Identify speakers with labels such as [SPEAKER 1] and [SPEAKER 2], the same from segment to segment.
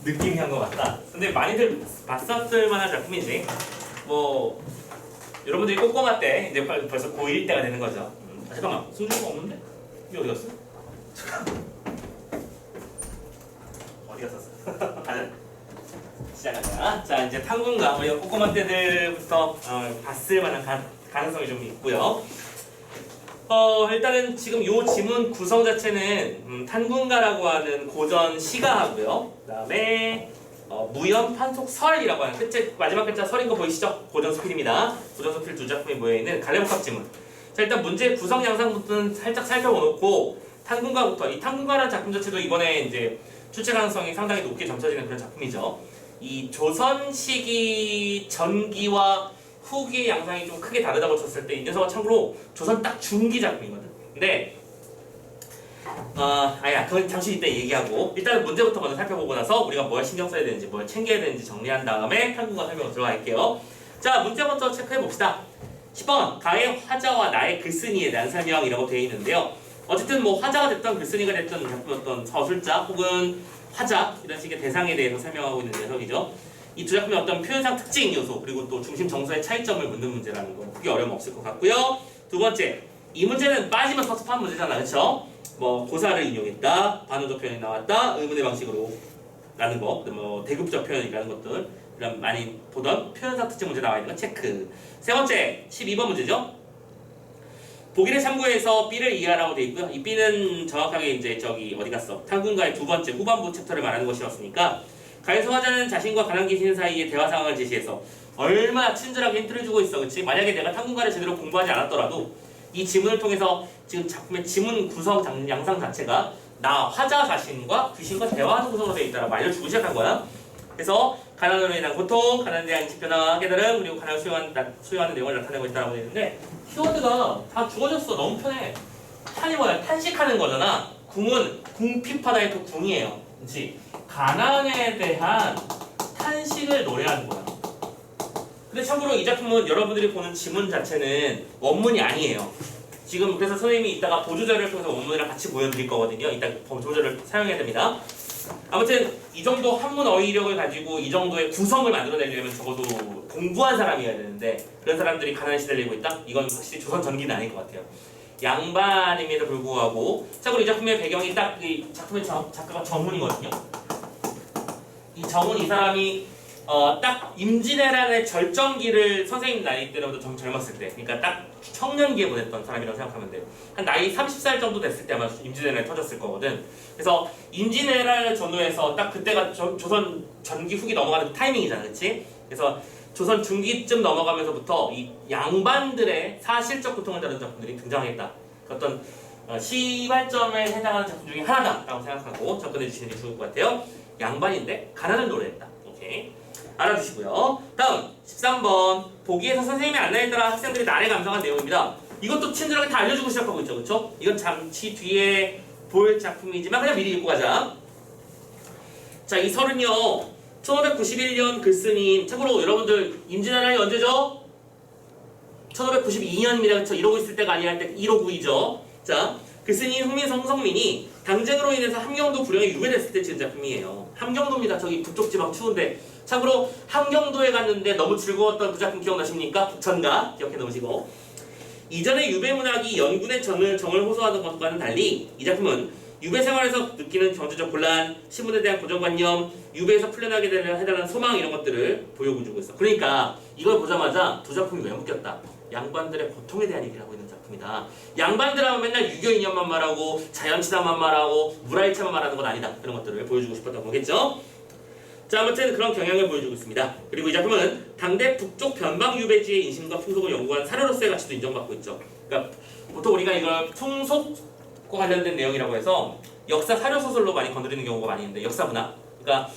[SPEAKER 1] 느낌이 한 것 같다. 근데 많이들 봤었을 만한 작품이지. 뭐 여러분들이 꼬꼬마 때 이제 벌써 고1 때가 되는 거죠. 아, 잠깐만, 승준이가 없는데? 이게 어디 갔어? 어디 갔었어? 시작하자. 자, 이제 탐군가 우리가 꼬꼬마 때들부터 봤을 만한 가능성이 좀 있고요. 일단은 지금 요 지문 구성 자체는 탄군가라고 하는 고전 시가하고요. 그다음에 무연 판속 설이라고 하는 마지막 글자 설인 거 보이시죠? 고전 스필입니다. 고전 스필 두 작품이 모여 있는 갈래복합 지문. 자, 일단 문제 구성 양상부터는 살짝 살펴보놓고 탄군가부터, 이 탄군가라는 작품 자체도 이번에 이제 출제 가능성이 상당히 높게 점쳐지는 그런 작품이죠. 이 조선 시기 전기와 후기의 양상이 좀 크게 다르다고 쳤을 때 이 녀석은 참고로 조선 딱 중기 작품이거든. 근데 그건 잠시 이따 얘기하고 일단 문제부터 먼저 살펴보고 나서 우리가 뭘 신경 써야 되는지 뭘 챙겨야 되는지 정리한 다음에 탄군가 설명으로 들어갈게요. 자, 문제 먼저 체크해 봅시다. 10번 가의 화자와 나의 글쓴이에 대한 설명이라고 되어 있는데요. 어쨌든 뭐 화자가 됐던 글쓴이가 됐던 작품 어떤 서술자 혹은 화자 이런 식의 대상에 대해서 설명하고 있는 녀석이죠. 이 두 작품의 어떤 표현상 특징 요소 그리고 또 중심 정서의 차이점을 묻는 문제라는 거 크게 어려움 없을 것 같고요. 두 번째, 이 문제는 빠지면 섭섭한 문제잖아, 그렇죠? 뭐 고사를 인용했다, 반응적 표현이 나왔다, 의문의 방식으로 라는 거, 뭐 대급적 표현이라는 것들 이런 많이 보던 표현상 특징 문제 나와 있는 거 체크. 세 번째, 12번 문제죠. 보기를 참고해서 B를 이해하라고 돼 있고요. 이 B는 정확하게 이제 저기 어디 갔어? 탄군가의 두 번째 후반부 챕터를 말하는 것이었으니까 가에서 화자는 자신과 가난 귀신 사이의 대화 상황을 제시해서 얼마나 친절하게 힌트를 주고 있어, 그렇지? 만약에 내가 탄군가를 제대로 공부하지 않았더라도 이 지문을 통해서 지금 작품의 지문 구성 양상 자체가 나 화자 자신과 귀신과 대화하는 구성으로 되어 있다라고 알려주고 시작한 거야. 그래서 가난으로 인한 고통, 가난에 대한 인식 변화, 깨달음, 그리고 가난을 수용하는 내용을 나타내고 있다고 되어 있는데 키워드가 다 주어졌어. 너무 편해. 탄이 뭐야? 탄식하는 거잖아. 궁은 궁핍하다의 또 궁이에요. 그렇지? 가난에 대한 탄식을 노래하는 거야. 근데 참고로 이 작품은 여러분들이 보는 지문 자체는 원문이 아니에요. 지금 그래서 선생님이 이따가 보조자료를 통해서 원문이랑 같이 보여드릴 거거든요. 이따 보조자료를 사용해야 됩니다. 아무튼 이 정도 한문 어휘력을 가지고 이 정도의 구성을 만들어내려면 적어도 공부한 사람이어야 되는데 그런 사람들이 가난에 시달리고 있다? 이건 확실히 조선 전기는 아닌 것 같아요. 양반임에도 불구하고 참고로 이 작품의 배경이 딱 이 작품의 작가가 정훈이거든요. 이 정훈 이 사람이 딱 임진왜란의 절정기를 선생님 나이 때로부터 좀 젊었을 때, 그러니까 딱 청년기에 보냈던 사람이라고 생각하면 돼요. 한 나이 30살 정도 됐을 때 아마 임진왜란이 터졌을 거거든. 그래서 임진왜란을 전후해서 딱 그때가 조선 전기 후기 넘어가는 타이밍이잖아, 그렇지? 그래서 조선 중기쯤 넘어가면서부터 이 양반들의 사실적 고통을 다룬 작품들이 등장했다. 어떤 시발점에 해당하는 작품 중에 하나다라고 생각하고 접근해 주시는 게 좋을 것 같아요. 양반인데 가난을 노래했다. 오케이. 알아두시고요. 다음 13번 보기에서 선생님의 안내에 따라 학생들이 나래 감상한 내용입니다. 이것도 친절하게 다 알려주고 시작하고 있죠, 그렇죠? 이건 잠시 뒤에 볼 작품이지만 그냥 미리 읽고 가자. 자, 이 설은요 1591년 글쓴이, 참고로 여러분들 임진왜란이 언제죠? 1592년입니다. 그렇죠? 이러고 있을 때가 아니라 할 때 1592죠. 자, 글쓴이인 흥민성성민이 당쟁으로 인해서 함경도 불령에 유배됐을 때 지은 작품이에요. 함경도입니다. 저기 북쪽 지방 추운데. 참고로 함경도에 갔는데 너무 즐거웠던 그 작품 기억나십니까? 북천가 기억해 놓으시고. 이전의 유배 문학이 연군의 정을 호소하던 것과는 달리 이 작품은 유배 생활에서 느끼는 경제적 곤란, 신분에 대한 고정관념, 유배에서 풀려나게 되는 해당하는 소망 이런 것들을 보여주고 있어. 그러니까 이걸 보자마자 두 작품이 왜 묶였다? 양반들의 고통에 대한 얘기를 하고 있는 작품이다. 양반들 하면 맨날 유교 이념만 말하고 자연친화만 말하고 물화일체만 말하는 건 아니다. 그런 것들을 보여주고 싶었던 거겠죠? 자, 아무튼 그런 경향을 보여주고 있습니다. 그리고 이 작품은 당대 북쪽 변방 유배지의 인심과 풍속을 연구한 사료로서의 가치도 인정받고 있죠. 그러니까 보통 우리가 이걸 풍속과 관련된 내용이라고 해서 역사 사료 소설로 많이 건드리는 경우가 많이 있는데 역사 문학. 그러니까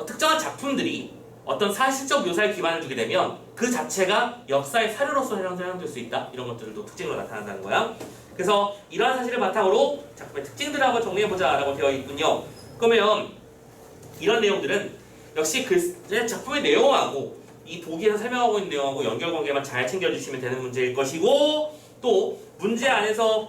[SPEAKER 1] 특정한 작품들이 어떤 사실적 묘사에 기반을 두게 되면 그 자체가 역사의 사료로서 사용될 수 있다. 이런 것들도 특징으로 나타난다는 거야. 그래서 이러한 사실을 바탕으로 작품의 특징들하고 정리해보자 라고 되어 있군요. 그러면 이런 내용들은 역시 그 작품의 내용하고 이 보기에서 설명하고 있는 내용하고 연결관계만 잘 챙겨주시면 되는 문제일 것이고, 또 문제 안에서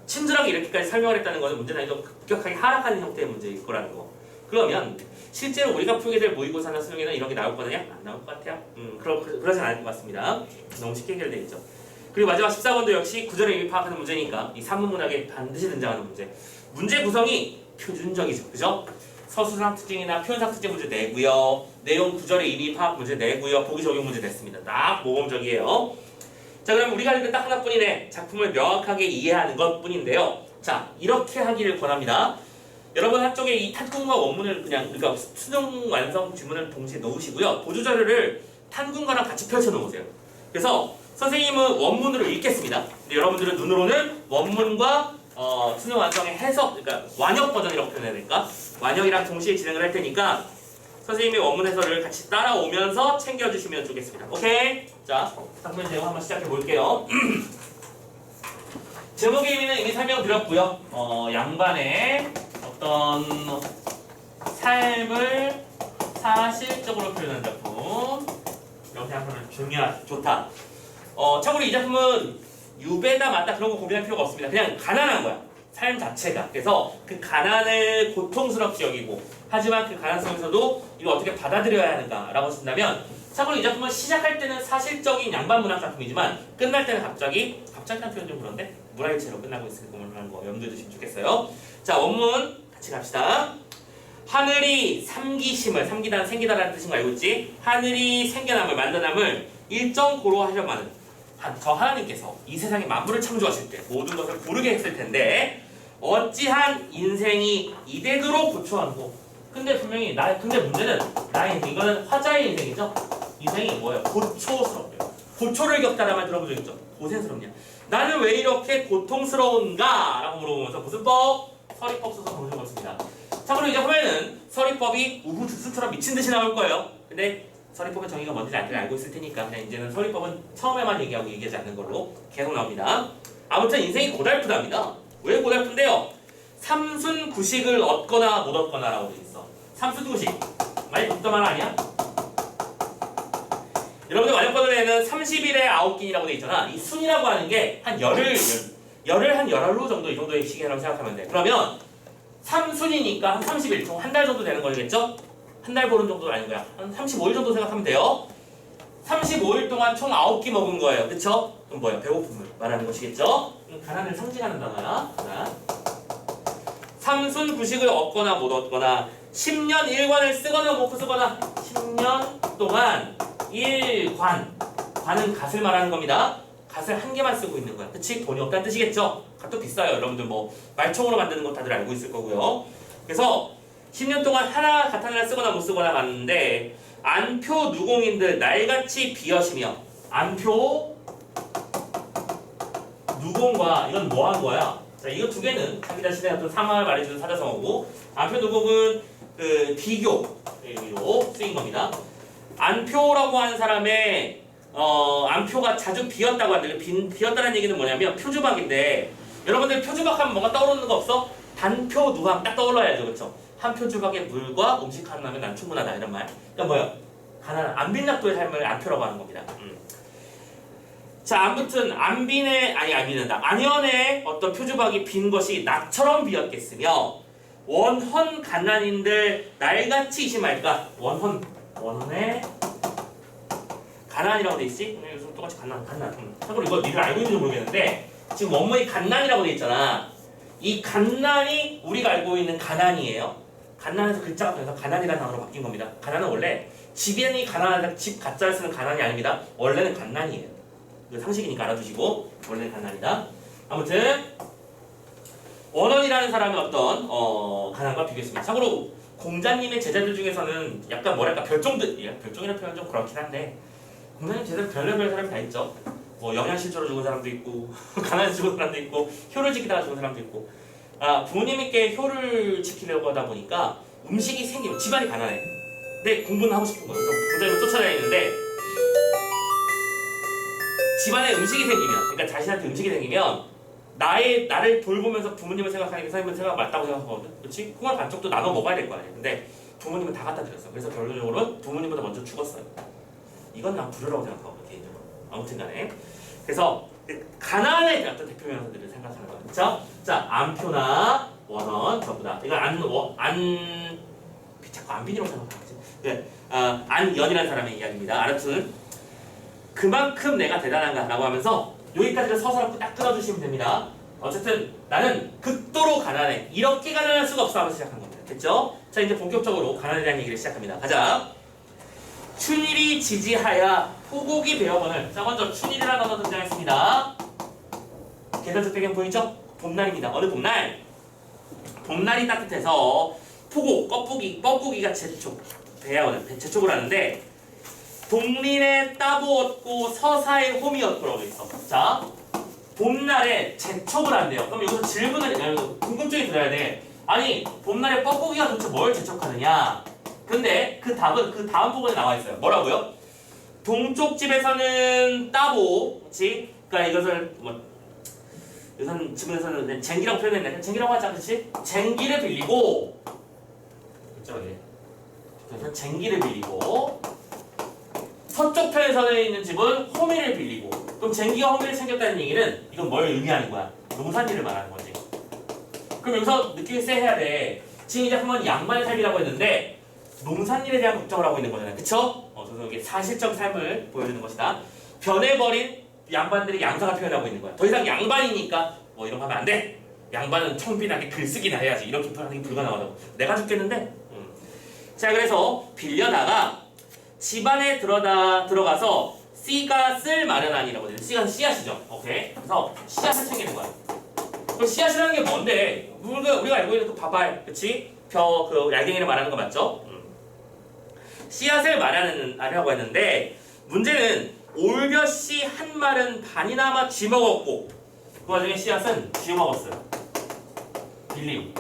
[SPEAKER 1] 친절하게 이렇게까지 설명을 했다는 것은 문제 난이도가 급격하게 하락하는 형태의 문제일 거라는 거. 그러면 실제로 우리가 풀게 될 모의고사나 수능에는 이런 게 나올 거냐? 안 나올 것 같아요. 그러진 않을 것 같습니다. 너무 쉽게 해결되어 있죠. 그리고 마지막 14번도 역시 구절의 의미 파악하는 문제니까 이 산문문학에 반드시 등장하는 문제. 문제 구성이 표준적이죠. 그죠? 서술상 특징이나 표현상 특징 문제 내고요. 내용 구절의 의미 파악 문제 내고요. 보기 적용 문제 냈습니다. 딱 모범적이에요. 자, 그럼 우리가 할 때 딱 하나뿐이네. 작품을 명확하게 이해하는 것뿐인데요. 자, 이렇게 하기를 권합니다. 여러분 한쪽에 이 탄군과 원문을 그러니까 수능 완성 지문을 동시에 넣으시고요. 보조 자료를 탄군과랑 같이 펼쳐 놓으세요. 그래서 선생님은 원문으로 읽겠습니다. 근데 여러분들은 눈으로는 원문과 수능 완성의 해석, 그러니까 완역 버전이라고 표현해야 될까? 완역이랑 동시에 진행을 할 테니까 선생님의 원문 해설을 같이 따라오면서 챙겨주시면 좋겠습니다. 오케이? 자, 상문 내용 한번 시작해 볼게요. 제목의 의미는 이미 설명드렸고요. 양반의 어떤 삶을 사실적으로 표현하는 작품. 이렇게 생각하면 좋다. 참고로 이 작품은 유배다 맞다 그런 거 고민할 필요가 없습니다. 그냥 가난한 거야. 삶 자체가. 그래서 그 가난을 고통스럽게 여기고 하지만 그 가난 속에서도 이걸 어떻게 받아들여야 하는가라고 쓴다면 참고로 이 작품은 시작할 때는 사실적인 양반 문학 작품이지만 끝날 때는 갑자기라는 표현 좀 그런데 물화일체로 끝나고 있으니까 그런 거 염두에 두시면 좋겠어요. 자, 원문 같이 갑시다. 하늘이 삼기다는 생기다라는 뜻인 거 알고 있지? 하늘이 생겨남을 만드남을 일정 고로 하려마는 저 하나님께서 이 세상의 만물을 창조하실 때 모든 것을 고르게 했을 텐데 어찌한 인생이 이대도록 고초하고 근데 분명히 근데 문제는 나의 인생 이거는 화자의 인생이죠. 인생이 뭐예요? 고초스럽대요. 고초를 겪다라는 말 들어본 적 있죠? 고생스럽냐? 나는 왜 이렇게 고통스러운가? 라고 물어보면서 무슨 법? 서리법 써서 보는 것입니다. 참고로 이제 후에는 서리법이 우후 죽순처럼 미친 듯이 나올 거예요. 근데 서리법의 정의가 뭔지 알고 있을 테니까 그냥 이제는 서리법은 처음에만 얘기하지 않는 걸로 계속 나옵니다. 아무튼 인생이 고달프답니다. 왜 고달픈데요? 삼순구식을 얻거나 못 얻거나 라고 돼 있어. 삼순구식 많이 듣던 말 아니야? 여러분들 완역본에는 30일에 9끼니라고 돼 있잖아. 이 순이라고 하는 게 한 열흘 한 열흘로 정도 이 정도의 시기라고 생각하면 돼. 그러면 3순이니까 한 30일, 총 한 달 정도 되는 거겠죠? 한 달 보름 정도 아닌 거야. 한 35일 정도 생각하면 돼요. 35일 동안 총 9끼 먹은 거예요. 그쵸? 그럼 뭐야? 배고픔을 말하는 것이겠죠? 가난을 상징하는 단어야. 하나. 삼순구식을 얻거나 못 얻거나 10년 일관을 쓰거나 못 쓰거나 10년 동안 관은 갓을 말하는 겁니다. 갓을 한 개만 쓰고 있는 거야. 그치? 돈이 없다는 뜻이겠죠? 갓도 비싸요. 여러분들 뭐 말총으로 만드는 거 다들 알고 있을 거고요. 그래서 10년 동안 갓 하나를 쓰거나 못 쓰거나 갔는데 안표 누공인들 날같이 비어시며 안표 누공과 이건 뭐 한 거야? 자, 이거 두 개는 자기 자신의 어떤 상황을 말해주는 사자성어고 안표 누공은 그 비교로 쓰인 겁니다. 안표라고 하는 사람의 안표가 자주 비었다고 하는데 비었다는 얘기는 뭐냐면 표주박인데 여러분들 표주박 하면 뭔가 떠오르는 거 없어? 단표 누함 딱 떠올라야죠. 그렇죠? 한 표주박에 물과 음식 하나면 난 충분하다 이런 말. 그러니까 뭐야? 가난한 안빈낙도의 삶을 안표라고 하는 겁니다. 자, 아무튼 안현의 어떤 표주박이 빈 것이 나처럼 비었겠으며 원헌 가난인들 날같이 이심할까? 원헌의 가난이라고 돼 있지? 요즘 똑같이 가난. 참고로 이거 니들 알고 있는지 모르겠는데 지금 원문이 갓난이라고 돼 있잖아. 이 갓난이 우리가 알고 있는 가난이에요. 갓난에서 글자가 변해서 가난이라는 단어로 바뀐 겁니다. 가난은 원래 집이 가난하다 집 가짜를 쓰는 가난이 아닙니다. 원래는 갓난이에요. 이거 상식이니까 알아두시고 원래는 갓난이다. 아무튼 원헌이라는 사람의 어떤 가난과 비교했습니다. 참고로 공자님의 제자들 중에서는 약간 뭐랄까 별종이라는 표현 좀 그렇긴 한데 공자님 제자들 별의별 사람이 다 있죠. 뭐 영양실조로 죽은 사람도 있고 가난해서 죽은 사람도 있고 효를 지키다가 죽은 사람도 있고 부모님께 효를 지키려고 하다 보니까 음식이 생기면 집안이 가난해. 근데 공부는 하고 싶은 거예요. 그래서 공자님을 쫓아다니는데 집안에 음식이 생기면 그러니까 자신한테 음식이 생기면 나를 돌보면서 부모님을 생각하니까 선생님은 생각 맞다고 생각하거든. 그렇지? 콩알 반쪽도 나눠 먹어야 될 거 아니야. 근데 부모님은 다 갖다 드렸어. 그래서 결론적으로는 부모님보다 먼저 죽었어요. 이건 난 불효라고 생각하거든 개인적으로. 아무튼간에 그래서 가난의 어떤 대표 명사들을 생각하는 거예요. 그렇죠? 자, 안표나 원헌 전부 다. 이건 안빈이라고 생각하지. 네, 안연이라는 사람의 이야기입니다. 아무튼 그만큼 내가 대단한가라고 하면서 여기까지를 서서히 딱 끊어주시면 됩니다. 어쨌든 나는 극도로 가난해. 이렇게 가난할 수가 없어 하면서 시작한 겁니다. 됐죠? 자, 이제 본격적으로 가난에 대한 얘기를 시작합니다. 가자. 춘일이 지지하야 포곡이 배어번을. 자, 먼저 춘일이라는 단어 등장했습니다. 계절적 배경 보이죠? 봄날입니다. 어느 봄날? 봄날이 따뜻해서 포곡, 뻐꾸기가 재촉을 하는데 동린에 따보었고 서사에 홈이었고라고 돼 있어. 자, 봄날에 재촉을 한대요. 그럼 여기서 궁금증이 들어야 돼. 아니, 봄날에 뻐꾸기가 도대체 뭘 재촉하느냐? 근데 그 답은 그 다음 부분에 나와 있어요. 뭐라고요? 동쪽 집에서는 따보, 그렇지? 그러니까 이것을 여기서는 지문에서는 쟁기라고 표현했네. 쟁기라고 하자, 그렇지? 쟁기를 빌리고, 그렇죠? 그래서 쟁기를 빌리고. 서쪽 편에 있는 집은 호미를 빌리고. 그럼 쟁기가 호미를 챙겼다는 얘기는 이건 뭘 의미하는 거야? 농산일을 말하는 거지. 그럼 여기서 느낌이 세해야 돼. 지금 이제 한번 양반의 삶이라고 했는데 농산일에 대한 걱정을 하고 있는 거잖아요. 그쵸? 그래서 여기 사실적 삶을 보여주는 것이다. 변해버린 양반들이 양상을 표현하고 있는 거야. 더 이상 양반이니까 뭐 이런 거 하면 안 돼. 양반은 청빈하게 글쓰기나 해야지. 이렇게 표현하기 불가능하다고. 내가 죽겠는데? 자, 그래서 빌려다가 집안에 들어가서 씨앗을 마련하니라고 해요. 씨앗은 씨앗이죠. 오케이. 그래서 씨앗을 챙기는 거야. 그럼 씨앗이라는 게 뭔데? 우리가 알고 있는 그 바발, 그치? 그 얄갱이를 말하는 거 맞죠? 씨앗을 마련하려고 했는데 문제는 올볕이 한 말은 반이나마 쥐먹었고 그 와중에 씨앗은 쥐먹었어요. 빌림,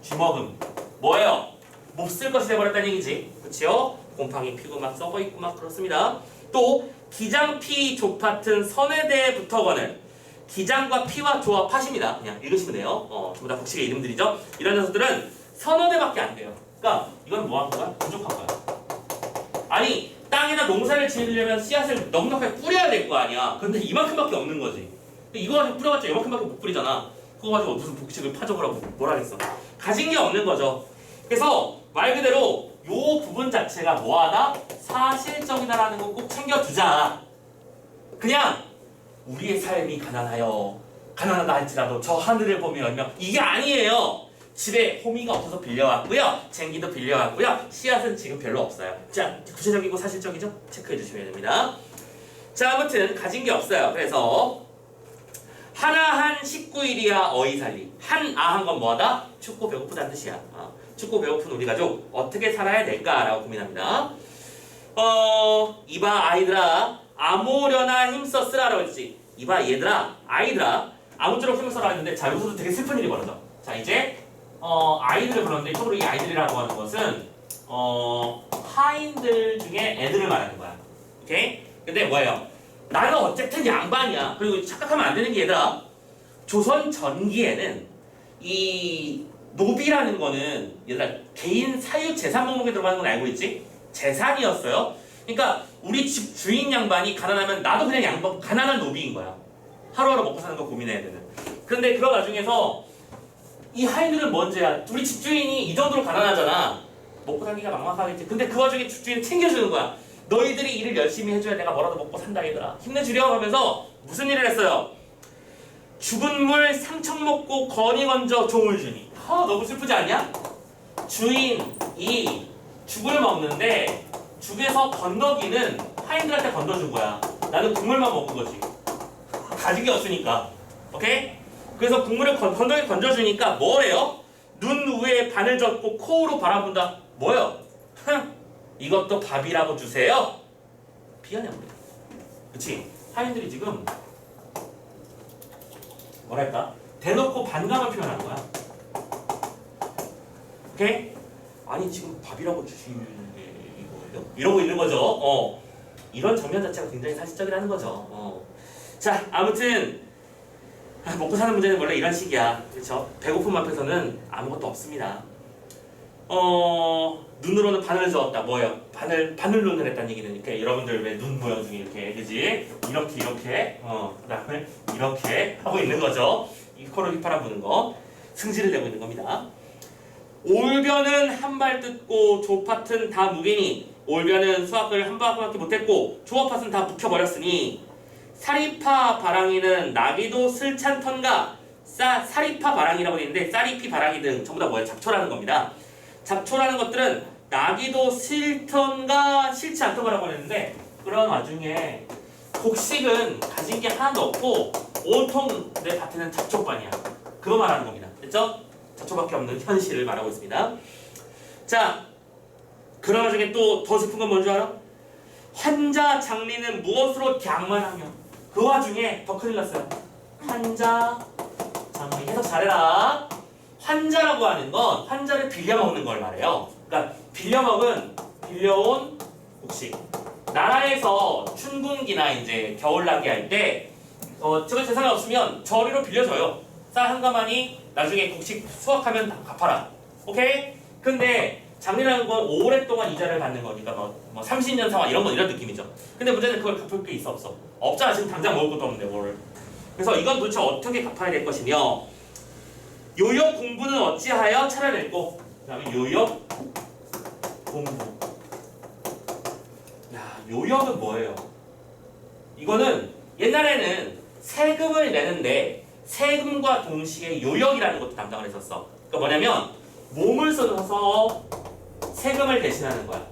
[SPEAKER 1] 쥐먹음. 뭐예요? 몹쓸 것이 돼버렸다는 얘기지. 그치요? 곰팡이 피고 막 썩어있고 막 그렇습니다. 또 기장피 조파튼 선에대에 붙어거늘. 기장과 피와 조와 팥입니다. 그냥 읽으시면 돼요. 전부 다 국식의 이름들이죠. 이런 녀석들은 선어대밖에 안 돼요. 그러니까 이건 뭐 한 거야? 부족한 거야. 아니, 땅에다 농사를 지으려면 씨앗을 넉넉하게 뿌려야 될 거 아니야. 근데 이만큼밖에 없는 거지. 근데 이거 가지고 뿌려봤자 이만큼밖에 못 뿌리잖아. 그거 가지고 무슨 복식을 파적을 하고 뭘 하겠어. 가진 게 없는 거죠. 그래서 말 그대로 요 부분 자체가 뭐하다? 사실적이다라는 거 꼭 챙겨두자. 그냥 우리의 삶이 가난하다 할지라도 저 하늘을 보며 열며 이게 아니에요. 집에 호미가 없어서 빌려왔고요. 쟁기도 빌려왔고요. 씨앗은 지금 별로 없어요. 자, 구체적이고 사실적이죠? 체크해 주시면 됩니다. 자, 아무튼 가진 게 없어요. 그래서 하나한 19일이야 어이살리. 한 건 뭐하다? 춥고 배고프다는 뜻이야. 춥고 배고픈 우리 가족 어떻게 살아야 될까라고 고민합니다. 이봐 아이들아 아무려나 힘써 쓰라라고 했지. 이봐 얘들아 아이들아 아무쪼록 힘을 써라 했는데 자 여기서도 되게 슬픈 일이 벌어져. 자 이제 아이들을 불렀는데 참고로 이 아이들이라고 하는 것은 하인들 중에 애들을 말하는 거야. 오케이? 근데 뭐예요? 나는 어쨌든 양반이야. 그리고 착각하면 안 되는 게 얘들아 조선 전기에는 이 노비라는 거는 얘들아 개인 사유 재산 목록에 들어가는 건 알고 있지? 재산이었어요. 그러니까 우리 집 주인 양반이 가난하면 나도 그냥 가난한 노비인 거야. 하루하루 먹고 사는 거 고민해야 되는. 그런데 그런 와중에서 이 하인들은 뭔지야? 우리 집주인이 이 정도로 가난하잖아. 먹고 살기가 막막하겠지. 근데 그 와중에 집주인이 챙겨주는 거야. 너희들이 일을 열심히 해줘야 내가 뭐라도 먹고 산다 얘들아. 힘내주려 하면서 무슨 일을 했어요? 죽은 물 상척 먹고 건이 건져 종을 주니. 너무 슬프지 않냐? 주인이 죽을 먹는데 죽에서 건더기는 하인들한테 건더준 거야. 나는 국물만 먹은 거지. 가진 게 없으니까. 오케이? 그래서 국물을 건더기 건져주니까 뭐래요? 눈 위에 바늘 젓고 코로 바라본다. 뭐요? 이것도 밥이라고 주세요. 비아냥 거야. 그치? 하인들이 지금 뭐랄까? 대놓고 반감을 표현하는 거야. 오케이? 아니 지금 밥이라고 주시는 게 이거예요? 이러고 있는 거죠. 이런 장면 자체가 굉장히 사실적이라는 거죠. 자, 아무튼 먹고 사는 문제는 원래 이런 식이야. 그렇죠? 배고픔 앞에서는 아무것도 없습니다. 눈으로는 바늘을 저었다. 뭐예요? 바늘눈을 했다는 얘기는 이렇게 여러분들 왜 눈 모양 중에 이렇게 그지? 이렇게 그다음에 이렇게 하고 있는 거죠. 이 코를 휘파람 부는 거 승질을 내고 있는 겁니다. 올변은 한 발 뜯고 조팥은 다 무기니 올변은 수확을 한 바퀴 못했고 조어팥은 다 묵혀버렸으니 사리파 바랑이는 나기도 슬찬턴가 사리파 바랑이라고 되어 있는데 쌀이피 바랑이 등 전부 다 뭐예요? 잡초라는 겁니다. 잡초라는 것들은 나기도 싫던가 싫지 않던가라고 했는데 그런 와중에 곡식은 가진 게 하나도 없고 온통 내 밭에는 잡초반이야. 그거 말하는 겁니다. 됐죠? 잡초밖에 없는 현실을 말하고 있습니다. 자, 그런 와중에 또 더 슬픈 건 뭔지 알아? 환자 장리는 무엇으로 갱만하며 그 와중에 더 큰일 났어요. 환자 장리 해석 잘해라. 환자라고 하는 건 환자를 빌려먹는 걸 말해요. 그러니까 빌려온 곡식. 나라에서 춘궁기나 이제 겨울나기 할 때 저거 재산이 없으면 저리로 빌려줘요. 쌀 한 가마니 나중에 곡식 수확하면 다 갚아라. 오케이? 근데 장리라는 건 오랫동안 이자를 받는 거니까 뭐 30년 상환 이런 느낌이죠. 근데 문제는 그걸 갚을 게 있어 없어? 없잖아. 지금 당장 먹을 것도 없는데 뭘. 그래서 이건 도대체 어떻게 갚아야 될 것이며 요역 공부는 어찌하여 차려냈고 그 다음에 요역 공부. 야, 요역은 뭐예요? 이거는 옛날에는 세금을 내는데 세금과 동시에 요역이라는 것도 담당을 했었어. 그러니까 뭐냐면 몸을 써서 세금을 대신하는 거야.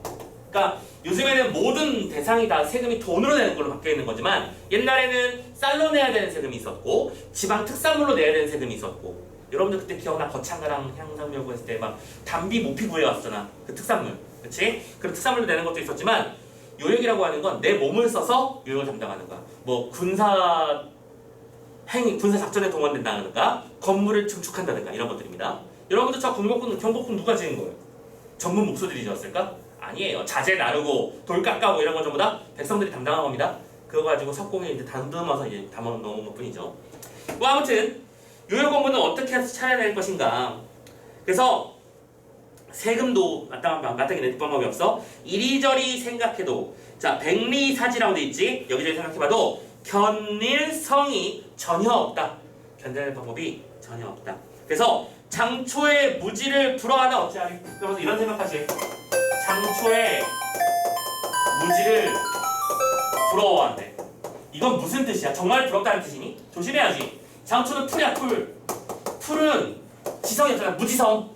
[SPEAKER 1] 그러니까 요즘에는 모든 대상이 다 세금이 돈으로 내는 걸로 바뀌어 있는 거지만 옛날에는 쌀로 내야 되는 세금이 있었고 지방 특산물로 내야 되는 세금이 있었고 여러분들 그때 기억나? 거창가랑 향상묘구 했을 때 막 담비 모피 구해왔잖아. 그 특산물. 그치? 그런 특산물로 내는 것도 있었지만 요역이라고 하는 건 내 몸을 써서 요역을 담당하는 거야. 뭐 군사 작전에 동원된다든가 건물을 증축한다든가 이런 것들입니다. 여러분들 저 경복궁 누가 지은 거예요? 전문 목소들이 지었을까? 아니에요. 자재 나르고 돌 깎아고 이런 건 전부 다 백성들이 담당한 겁니다. 그거 가지고 석공에 이제 다듬어서 이제 담아 놓은 것 뿐이죠. 뭐 아무튼 요역 공부는 어떻게 해서 차려낼 것인가. 그래서 세금도 마땅히 낼 방법이 없어. 이리저리 생각해도 자 백리사지라고 돼 있지. 여기저기 생각해봐도 견릴 성이 전혀 없다. 견뎌낼 방법이 전혀 없다. 그래서 장초의 무지를 불허하나 어찌하리. 그러면서 이런 생각하지. 장초의 무지를 부러워한대. 이건 무슨 뜻이야? 정말 부럽다는 뜻이니? 조심해야지. 장초는 풀이야 풀. 풀은 지성이 없잖아. 무지성.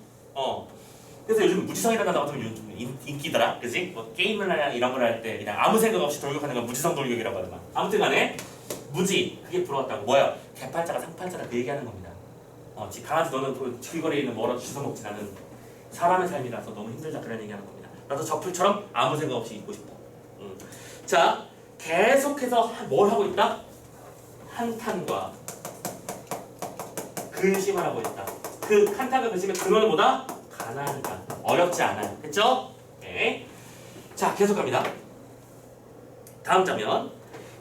[SPEAKER 1] 그래서 요즘 무지성이라는 단어가 좀 인기더라. 그지? 뭐 게임을 하냐 이런 걸 할 때 그냥 아무 생각 없이 돌격하는 건 무지성 돌격이라고 하더만. 아무튼 간에 무지 그게 부러웠다고. 뭐야? 개팔자가 상팔자라 그 얘기하는 겁니다. 강아지 너는 그 길거리에 있는 뭐라도 주워 먹지 않는 사람의 삶이라서 너무 힘들다 그런 얘기하는 겁니다. 나도 저 풀처럼 아무 생각 없이 있고 싶어. 자 계속해서 뭘 하고 있다? 한탄과 근심을 하고 있다. 그 한탄과 근심의 근원은 뭐다? 가난이다. 어렵지 않아요. 됐죠? 네. 자 계속 갑니다. 다음 장면.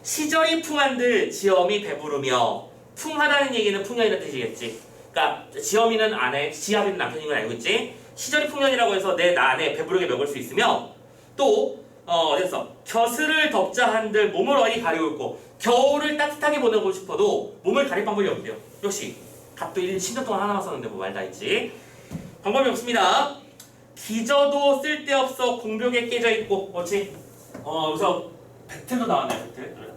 [SPEAKER 1] 시절이 풍한들 지엄이 배부르며 풍하다는 얘기는 풍년이라는 뜻이겠지. 그러니까 지엄이는 아내, 지압이는 남편인 걸 알고 있지. 시절이 풍년이라고 해서 내 아내 배부르게 먹을 수 있으며 또 어디서 겨슬을 덮자 한들 몸을 어디 가리울고 겨울을 따뜻하게 보내고 싶어도 몸을 가릴 방법이 없대요. 역시 갓도 10년 동안 하나만 썼는데 뭐 말 다 있지. 방법이 없습니다. 기저도 쓸데없어 공벽에 깨져 있고 뭐지? 여기서 배틀도 나왔네요. 배틀.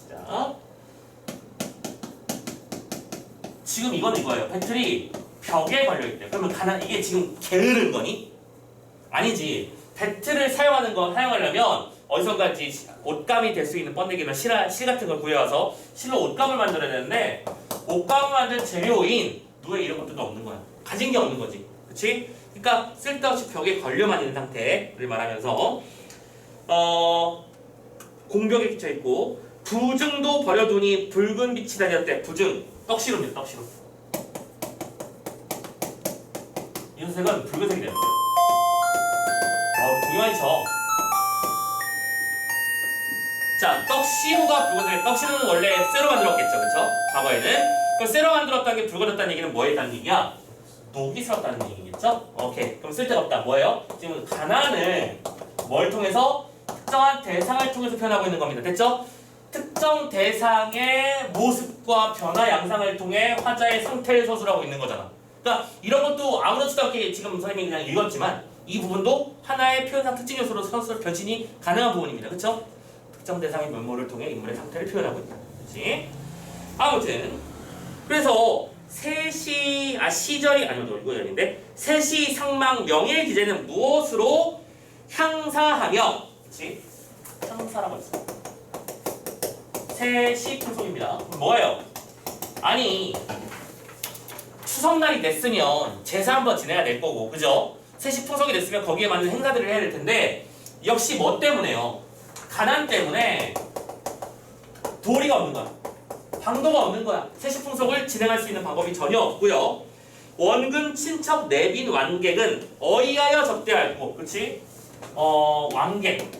[SPEAKER 1] 자 지금 이건 이거예요. 배틀이 벽에 걸려있대. 그러면 이게 지금 게으른 거니? 아니지. 배틀을 사용하려면 어디선가지 옷감이 될 수 있는 번데기나 실 같은 걸 구해와서 실로 옷감을 만들어야 되는데 옷감을 만든 재료인 누에 이런 것들도 없는 거야. 가진 게 없는 거지. 그치? 그러니까 쓸데없이 벽에 걸려만 있는 상태를 말하면서 공벽에 끼쳐있고 부증도 버려두니 붉은 빛이 다녔대. 부증 떡시루입니다. 떡시루. 이 흰색은 붉은색이 되는 거예요. 중요하죠. 자, 떡시루가 붉은색. 떡시루는 원래 쇠로 만들었겠죠, 그렇죠? 과거에는. 그럼 쇠로 만들었다는 게 붉어졌다는 얘기는 뭐에 있다는 얘기야? 녹이 슬었다는 얘기겠죠? 오케이. 그럼 쓸데가 없다. 뭐예요? 지금 가난을 뭘 통해서? 특정한 대상을 통해서 표현하고 있는 겁니다. 됐죠? 특정 대상의 모습과 변화 양상을 통해 화자의 상태를 서술하고 있는 거잖아. 그러니까 이런 것도 아무렇지도 않게 지금 선생님이 그냥 읽었지만 이 부분도 하나의 표현상 특징 요소로 서술 변신이 가능한 부분입니다. 그렇죠? 특정 대상의 면모를 통해 인물의 상태를 표현하고 있다. 그렇지? 아무튼 그래서 시절이 아니요 이거 아닌데 세시 상망 명예 기재는 무엇으로 향사하며 그렇지? 향사라고 했어. 세시 풍속입니다. 뭐예요? 아니 추석날이 됐으면 제사 한번 지내야 될 거고 그죠? 세시 풍속이 됐으면 거기에 맞는 행사들을 해야 될 텐데 역시 뭐 때문에요? 가난 때문에 도리가 없는 거야. 방도가 없는 거야. 세시 풍속을 진행할 수 있는 방법이 전혀 없고요. 원근 친척 내빈 완객은 어이하여 접대할 거. 그렇지? 완객.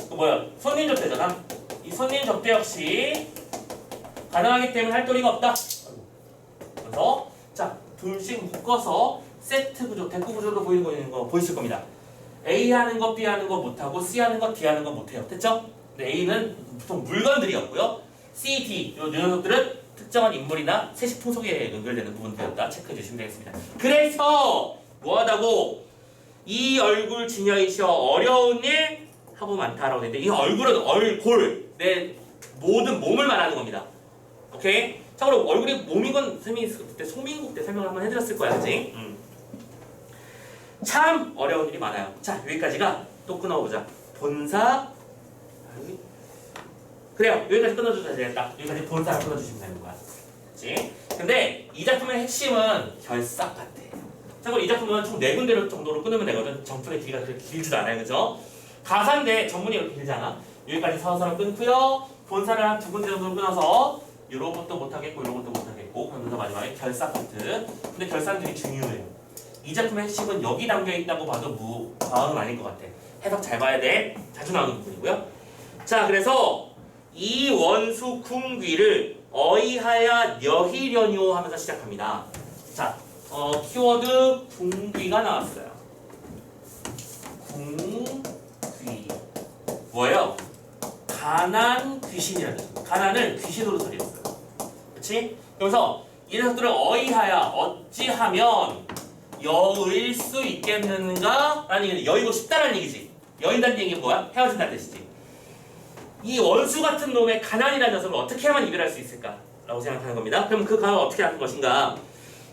[SPEAKER 1] 그 뭐야? 손님 접대잖아. 이 손님 접대 역시 가능하기 때문에 할 도리가 없다. 그래서 자 둘씩 묶어서 세트 구조, 대꾸 구조로 보이는 거 보이실 겁니다. A 하는 거, B 하는 거 못하고 C 하는 거, D 하는 거 못해요. 됐죠? 근데 A는 보통 물건들이었고요. C, D 이 녀석들은 특정한 인물이나 세시 풍속에 연결되는 부분들이었다. 체크해 주시면 되겠습니다. 그래서 뭐하다고 이 얼굴 지녀이셔 어려운 일 하고 많다라고 했는데 이 얼굴은 얼골 내 모든 몸을 말하는 겁니다. 오케이? 자 그럼 얼굴이 몸이건 선생님이 그때 송민국 때 설명을 한번 해드렸을 거야, 그치? 참 어려운 일이 많아요. 자 여기까지가 또 끊어보자. 본사 그래요. 여기까지 끊어주셔야 되겠다. 여기까지 본사를 끊어주시면 되는 거야. 그치? 근데 이 작품의 핵심은 결삭 같아. 참고로 이 작품은 총 4군데 정도로 끊으면 되거든. 정품의 길이가 그렇게 길지도 않아요. 그죠? 가사인데 전문이 그렇게 길지 않아. 여기까지 서서히 끊고요. 본사를 한 2군데 정도로 끊어서 요런 것도 못하겠고 요런 것도 못하겠고 그러면서 마지막에 결삭 파트. 근데 결삭은 되게 중요해요. 이 작품의 핵심은 여기 담겨있다고 봐도 과언은 아닐 것 같아. 해석 잘 봐야 돼. 자주 나오는 부분이고요. 자 그래서 이 원수 궁귀를 어이하야 여희려뇨 하면서 시작합니다. 자 키워드 궁귀가 나왔어요. 궁귀 뭐예요? 가난 귀신이라는 뜻. 가난을 귀신으로 처리했어요. 그렇지? 그래서 이 녀석들을 어이하야 어찌하면 여일 수 있겠는가? 라는 얘기는 여의고 싶다라는 얘기지. 여인다는 얘기는 뭐야? 헤어진다는 뜻이지. 이 원수 같은 놈의 가난이라는 녀석을 어떻게 하면 이별할 수 있을까? 라고 생각하는 겁니다. 그럼 그 가난을 어떻게 하는 것인가?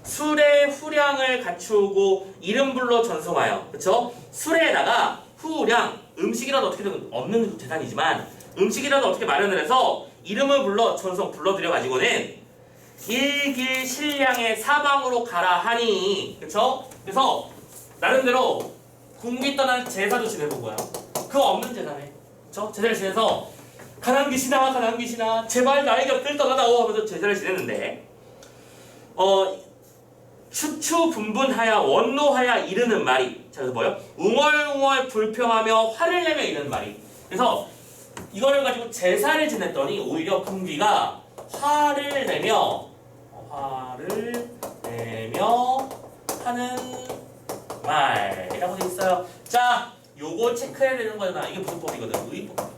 [SPEAKER 1] 술의 후량을 갖추고 이름 불러 전송하여 그쵸? 술에다가 후량 음식이라도 어떻게든 없는 재산이지만 음식이라도 어떻게 마련을 해서 이름을 불러 전송 불러들여 가지고는 일길 신량의 사방으로 가라 하니 그쵸? 그래서 나름대로 궁비 떠난 제사도 지내본 거야. 그거 없는 제사네. 그쵸? 제사를 지내서 가난 귀신아 가난 귀신아 제발 나의 곁을 떠나다오 하면서 제사를 지냈는데 추추분분하여 원노하여 이르는 말이 자 그래서 뭐예요? 웅얼웅얼 불평하며 화를 내며 이르는 말이 그래서 이거를 가지고 제사를 지냈더니 오히려 궁비가 화를 내며 하는 말이라고 돼 있어요. 자, 요거 체크해야 되는 거잖아. 이게 무슨 법이거든? 의법.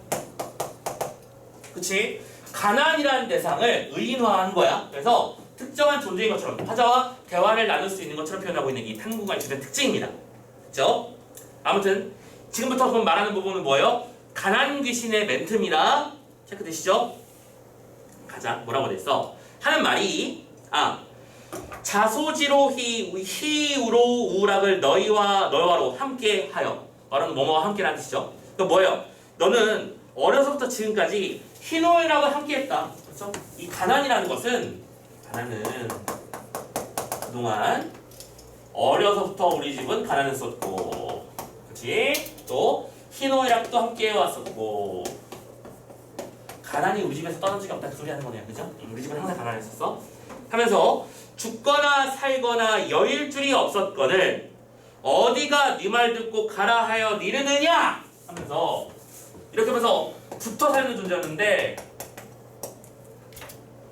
[SPEAKER 1] 그치? 가난이라는 대상을 의인화한 거야. 그래서 특정한 존재인 것처럼 화자와 대화를 나눌 수 있는 것처럼 표현하고 있는 이 탐구가 주된 특징입니다. 그쵸? 아무튼 지금부터 그럼 말하는 부분은 뭐예요? 가난 귀신의 멘트입니다. 체크되시죠? 가자. 뭐라고 돼 있어? 하는 말이 자소지로 희우로 우락을 너희와로 함께하여 말하는 뭐뭐와 함께라는 뜻이죠. 그 뭐예요? 너는 어려서부터 지금까지 희노애락을 함께했다. 그렇죠? 이 가난이라는 것은 가난은 그동안 어려서부터 우리 집은 가난했었고, 그렇지? 또 희노애락도 함께해왔었고, 가난이 우리 집에서 떠난 적이 없다 그 소리 하는 거네요, 그죠? 우리 집은 항상 가난했었어. 하면서 죽거나 살거나 여일 줄이 없었거늘 어디가 네 말 듣고 가라 하여 니르느냐 하면서 이렇게 하면서 붙어 살는 존재였는데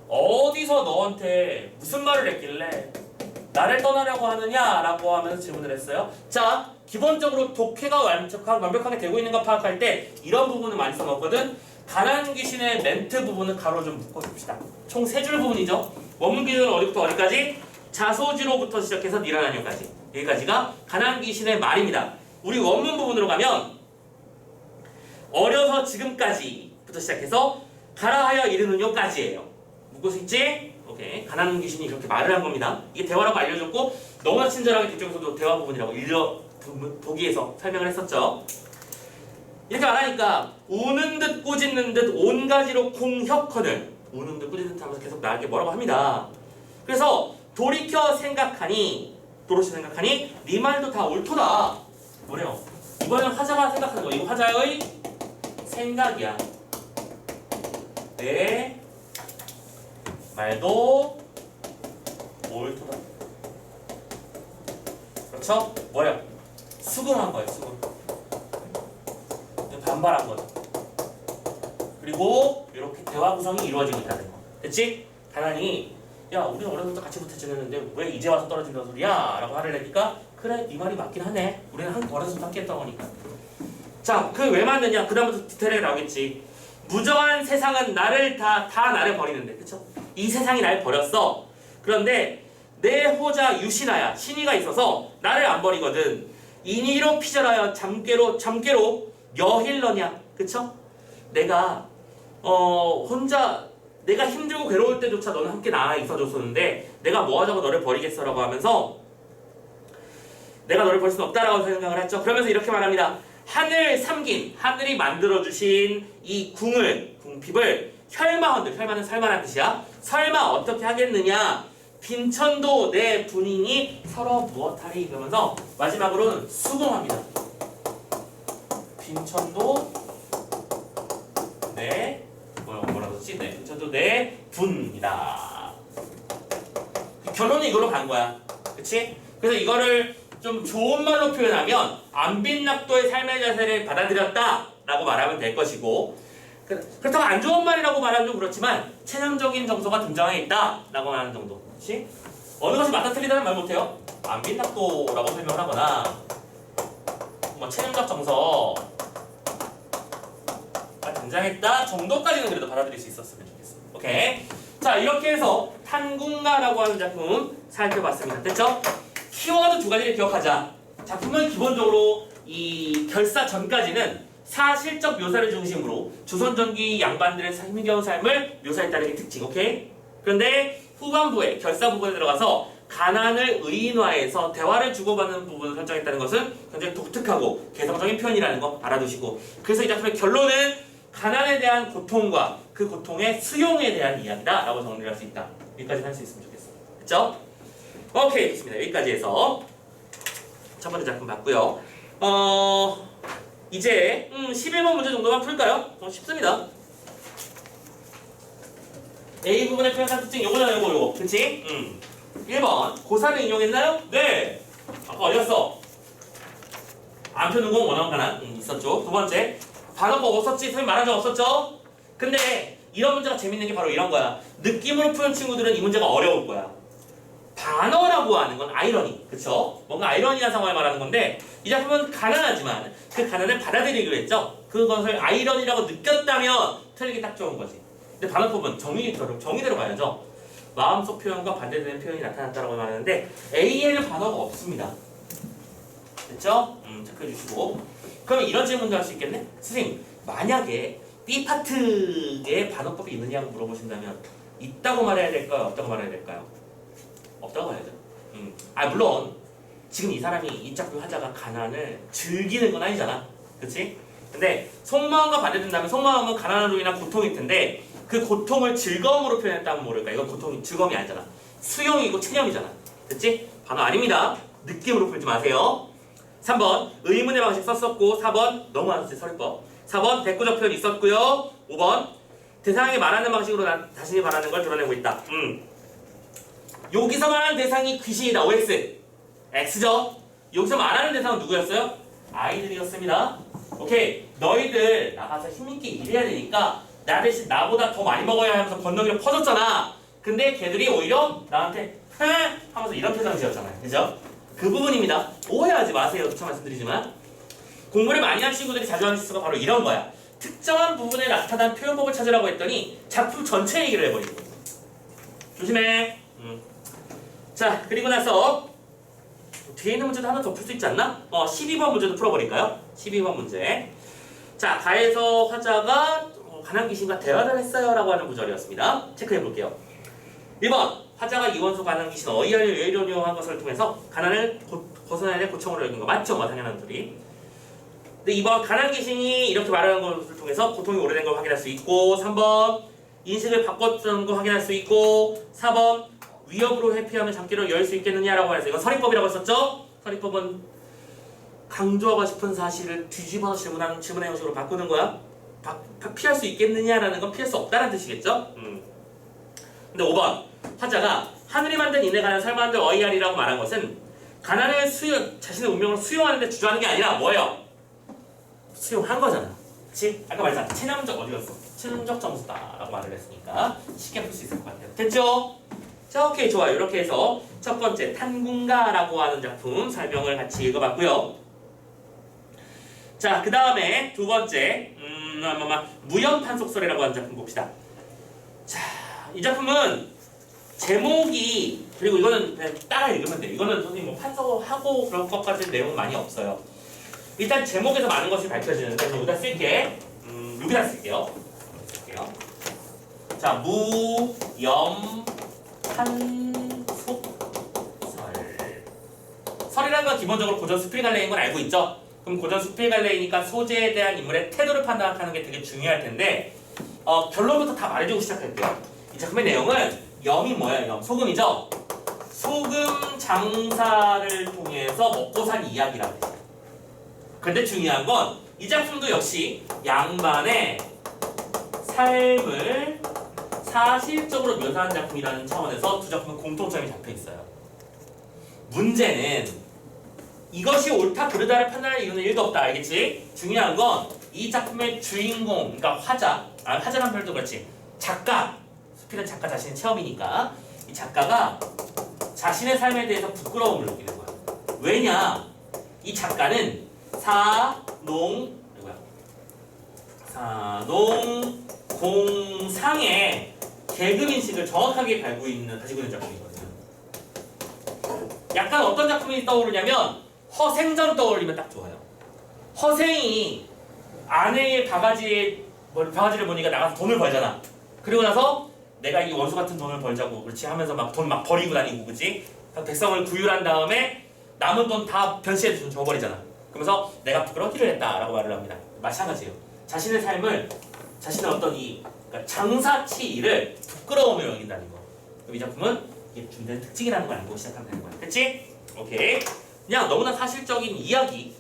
[SPEAKER 1] 어디서 너한테 무슨 말을 했길래 나를 떠나려고 하느냐라고 하면서 질문을 했어요. 자, 기본적으로 독해가 완벽하게 되고 있는가 파악할 때 이런 부분을 많이 써먹거든. 가난 귀신의 멘트 부분은 가로 좀 묶어줍시다. 총 3줄 부분이죠. 원문 기준은 어디부터 어디까지? 자소지로부터 시작해서 니라나뇨까지. 여기까지가 가난 귀신의 말입니다. 우리 원문 부분으로 가면 어려서 지금까지부터 시작해서 가라하여 이르느뇨까지예요. 묶을 수 있지? 오케이. 가난 귀신이 이렇게 말을 한 겁니다. 이게 대화라고 알려줬고 너무나 친절하게 뒤쪽에서도 대화 부분이라고 보기에서 설명을 했었죠. 이렇게 말하니까 우는 듯 꾸짖는 듯 온 가지로 콩혁헌을 우는 듯 꾸짖는 듯 하면서 계속 나에게 뭐라고 합니다. 그래서 돌이켜 생각하니 도로시 생각하니 네 말도 다 옳도다. 뭐래요? 이거는 화자가 생각하는 거. 이거 화자의 생각이야. 내 말도 옳도다. 그렇죠? 뭐야? 수긍한 거예요. 수긍. 반발한 거죠. 그리고 이렇게 대화 구성이 이루어지고 있다는 거. 됐지? 가난이 야 우리는 어려서부터 같이 붙어 지냈는데 왜 이제 와서 떨어진다는 소리야? 라고 화를 내니까 그래 네 말이 맞긴 하네. 우리는 어려서부터 함께 했던 거니까. 자, 그 왜 맞느냐? 그 다음부터 디테일하게 나오겠지. 무정한 세상은 나를 다 나를 버리는데, 그쵸? 이 세상이 날 버렸어. 그런데 내 호자 유신하야 신이가 있어서 나를 안 버리거든. 인의로 피절하여 잠깨로 여힐러냐, 그쵸? 내가 혼자 내가 힘들고 괴로울 때조차 너는 함께 나와 있어줬었는데 내가 뭐하자고 너를 버리겠어라고 하면서 내가 너를 버릴 수는 없다라고 생각을 했죠. 그러면서 이렇게 말합니다. 하늘 삼긴 하늘이 만들어주신 이 궁핍을 혈마헌들, 혈마는 설마란 뜻이야. 설마 어떻게 하겠느냐? 빈천도 내 분인이 서로 무엇하리 이러면서 마지막으로는 수긍합니다. 빈천도 내 뭐라고 했지? 네, 빈천도 내 분이다. 결론은 이걸로 간 거야. 그치? 그래서 이거를 좀 좋은 말로 표현하면 안빈낙도의 삶의 자세를 받아들였다 라고 말하면 될 것이고, 그렇다고 안 좋은 말이라고 말하면 좀 그렇지만 체념적인 정서가 등장해 있다 라고 말하는 정도. 그치? 어느 것이 맞다 틀리다는 말 못해요. 안빈낙도라고 설명을 하거나 뭐 체념적 정서가 등장했다 정도까지는 그래도 받아들일 수 있었으면 좋겠어. 오케이? 자, 이렇게 해서 탄궁가라고 하는 작품 살펴봤습니다. 됐죠? 키워드 두 가지를 기억하자. 작품은 기본적으로 이 결사 전까지는 사실적 묘사를 중심으로 조선전기 양반들의 힘겨운 삶을 묘사했다는 게 특징. 오케이? 그런데 후반부에 결사 부분에 들어가서 가난을 의인화해서 대화를 주고받는 부분을 설정했다는 것은 굉장히 독특하고 개성적인 표현이라는 거 알아두시고, 그래서 이 작품의 결론은 가난에 대한 고통과 그 고통의 수용에 대한 이야기다 라고 정리를 할 수 있다. 여기까지 할 수 있으면 좋겠어. 그쵸? 오케이, 좋습니다. 여기까지 해서 첫 번째 작품 봤고요. 이제 11번 문제 정도만 풀까요? 쉽습니다. A 부분의 표현상 특징 요거잖아요. 요거 그치? 1번 고사를 인용했나요? 네. 아까 어디 갔어? 안 펴는 건 원어원 가난? 있었죠. 두 번째 반어법 없었지? 선생님 말한 적 없었죠? 근데 이런 문제가 재밌는 게 바로 이런 거야. 느낌으로 푸는 친구들은 이 문제가 어려울 거야. 반어라고 하는 건 아이러니, 그쵸? 뭔가 아이러니한 상황을 말하는 건데 이 작품은 가난하지만 그 가난을 받아들이기로 했죠. 그것을 아이러니라고 느꼈다면 틀리기 딱 좋은 거지. 근데 반어법은 정의대로 가야죠. 마음속 표현과 반대되는 표현이 나타났다고 말하는데 A에는 반어가 없습니다. 됐죠? 체크해 주시고. 그러면 이런 질문도 할 수 있겠네? 선생님, 만약에 B 파트에 반어법이 있느냐고 물어보신다면 있다고 말해야 될까요? 없다고 말해야 될까요? 없다고 봐야죠. 물론 지금 이 사람이 이 작품 화자가 가난을 즐기는 건 아니잖아. 그치? 근데 속마음과 반대된다면 속마음은 가난으로 인한 고통일 텐데 그 고통을 즐거움으로 표현했다면 모를까? 이건 고통이 즐거움이 아니잖아. 수용이고 체념이잖아. 됐지? 반어 아닙니다. 느낌으로 풀지 마세요. 3번 의문의 방식 썼었고 4번 너무 안 썼지 서리법. 4번 대꾸적 표현 있었고요. 5번 대상에게 말하는 방식으로 자신이 바라는 걸 드러내고 있다. 여기서 말하는 대상이 귀신이다. OX. X죠? 여기서 말하는 대상은 누구였어요? 아이들이었습니다. 오케이. 너희들 나가서 힘있게 일해야 되니까 나 대신 나보다 더 많이 먹어야 하면서 건너기로 퍼졌잖아. 근데 걔들이 오히려 나한테 하면서 이런 표정을 지었잖아요. 그죠? 그 부분입니다. 오해하지 마세요. 그쵸 말씀드리지만 공부를 많이 한 친구들이 자주 하는 실수가 바로 이런 거야. 특정한 부분에 나타난 표현법을 찾으라고 했더니 작품 전체 얘기를 해버리고. 조심해. 자, 그리고 나서 뒤에 있는 문제도 하나 더 풀 수 있지 않나? 12번 문제도 풀어버릴까요? 12번 문제. 자, 가에서 화자가 가난 귀신과 대화를 했어요 라고 하는 구절이었습니다. 체크해 볼게요. 1번 화자가 이원수 가난 귀신 어이하려 여이려뇨 한 것을 통해서 가난을 벗어나야 될 고통으로 여긴 거 맞죠? 당연한 소리. 근데 2번 가난 귀신이 이렇게 말하는 것을 통해서 고통이 오래된 걸 확인할 수 있고, 3번 인식을 바꿨다는 걸 확인할 수 있고, 4번 위협으로 회피하면 장기를 열 수 있겠느냐라고 해서 이건 서리법이라고 했었죠? 서리법은 강조하고 싶은 사실을 뒤집어서 질문하는 질문의 형식으로 바꾸는 거야. 피할 수 있겠느냐라는 건 피할 수 없다는 뜻이겠죠? 근데 5번 화자가 하늘이 만든 인에 관한 살만들 어이하리라고 말한 것은 가난을 자신의 운명을 수용하는 데 주저하는 게 아니라 뭐예요? 수용한 거잖아. 그치? 아까 말했잖아. 체념적 어디 갔어? 체념적 점수다 라고 말을 했으니까 쉽게 풀 수 있을 것 같아요. 됐죠? 자, 오케이, 좋아요. 이렇게 해서 첫 번째 탄군가라고 하는 작품 설명을 같이 읽어봤고요. 자, 그 다음에 두 번째 무연판속설이라고 하는 작품 봅시다. 자, 이 작품은 제목이, 그리고 이거는 그냥 따라 읽으면 돼요. 이거는 선생님 뭐 판서하고 그런 것까지 내용은 많이 없어요. 일단 제목에서 많은 것이 밝혀지는데 여기다 쓸게. 여기다 쓸게요. 자, 무연판속설. 설이라는 건 기본적으로 고전 수필갈래인 건 알고 있죠? 그럼 고전 수필갈래이니까 소재에 대한 인물의 태도를 판단하는 게 되게 중요할 텐데 결론부터 다 말해주고 시작할게요. 이 작품의 내용은 염이 뭐야? 염. 소금이죠? 소금 장사를 통해서 먹고 산 이야기라고 했어요. 그런데 중요한 건 이 작품도 역시 양반의 삶을 사실적으로 묘사한 작품이라는 차원에서 두 작품은 공통점이 잡혀 있어요. 문제는 이것이 옳다 그르다를 판단할 이유는 1도 없다. 알겠지? 중요한 건 이 작품의 주인공, 그러니까 화자란 별도 그렇지. 작가, 수필은 작가 자신의 체험이니까 이 작가가 자신의 삶에 대해서 부끄러움을 느끼는 거야. 왜냐? 이 작가는 사농공상의 계급인식을 정확하게 가지고 있는 작품이거든요. 약간 어떤 작품이 떠오르냐면 허생전 떠올리면 딱 좋아요. 허생이 아내의 바가지를 보니까 나가서 돈을 벌잖아. 그리고 나서 내가 이 원수 같은 돈을 벌자고 그렇지 하면서 막 돈 막 버리고 다니고 그렇지? 백성을 구휼한 다음에 남은 돈 다 변시해서 줘버리잖아. 그러면서 내가 부끄러운 일을 했다라고 말을 합니다. 마찬가지예요. 자신의 삶을 자신의 어떤 그러니까 장사치 일을 부끄러움을 여긴다는 거. 그럼 이 작품은 이게 준비된 특징이라는 걸 알고 시작하면 되는 거야. 됐지? 오케이. 그냥 너무나 사실적인 이야기,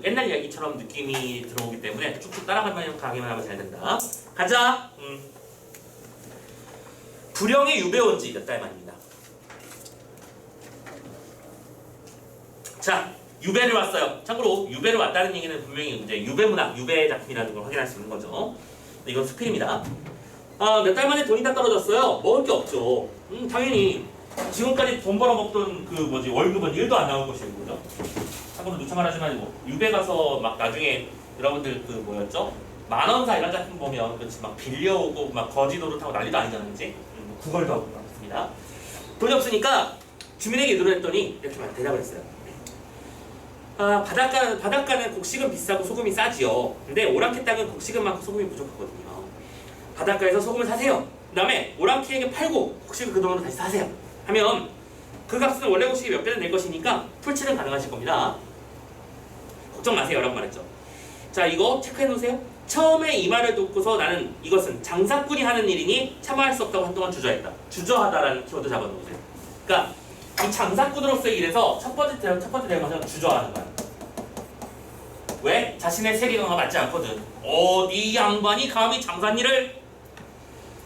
[SPEAKER 1] 옛날 이야기처럼 느낌이 들어오기 때문에 쭉쭉 따라가기만 하면 잘 된다. 가자. 불영의 유배 온 지 몇 달 만입니다. 자, 유배를 왔어요. 참고로 유배를 왔다는 얘기는 분명히 이제 유배문학, 유배 작품이라는 걸 확인할 수 있는 거죠. 이건 수필입니다. 몇 달 만에 돈이 다 떨어졌어요. 먹을 게 없죠. 당연히 지금까지 돈 벌어먹던 월급은 1도 안 나올 것이고, 그죠? 참고로 누차말하지만 유배 가서 막 나중에 여러분들 뭐였죠? 만원사 이런 작품 보면 그렇지 막 빌려오고 막 거지 노릇하고 난리도 아니잖아요, 그지? 구걸도 하고 그렇습니다. 돈이 없으니까 주민에게 이도를 했더니 이렇게 대답을 했어요. 바닷가는 곡식은 비싸고 소금이 싸지요. 근데 오랑캐 땅은 곡식은 많고 소금이 부족하거든요. 바닷가에서 소금을 사세요. 그 다음에 오랑캐에게 팔고 곡식을 그 돈으로 다시 사세요. 하면 그 값은 원래 곡식이 몇 배는 낼 것이니까 풀칠은 가능하실 겁니다. 걱정 마세요 라고 말했죠. 자, 이거 체크해 놓으세요. 처음에 이 말을 듣고서 나는 이것은 장사꾼이 하는 일이니 참아할 수 없다고 한동안 주저했다. 주저하다라는 키워드 잡아놓으세요. 그러니까 이 장사꾼으로서의 일에서 첫 번째 대응은 주저하는 거야. 왜? 자신의 세계관과 맞지 않거든. 이 양반이 감히 장사일을.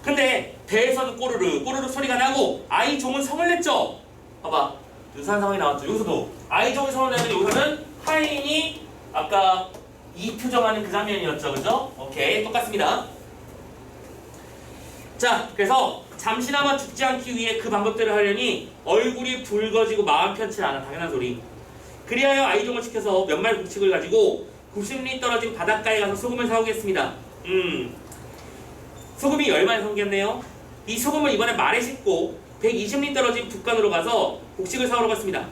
[SPEAKER 1] 근데 배에서는 꼬르르 소리가 나고 아이종은 성을 냈죠. 봐봐, 유사한 상황이 나왔죠. 여기서도 아이종이 성을 내는데 여기서는 하인이 아까 이 표정하는 그 장면이었죠, 그죠? 오케이, 똑같습니다. 자, 그래서 잠시나마 죽지 않기 위해 그 방법대로 하려니 얼굴이 붉어지고 마음 편치 않아. 당연한 소리. 그리하여 아이종을 시켜서 몇 마리 곡식을 가지고 90리 떨어진 바닷가에 가서 소금을 사오겠습니다. 소금이 10마리 생겼네요. 이 소금을 이번에 말에 싣고 120리 떨어진 북간으로 가서 곡식을 사오러 갔습니다.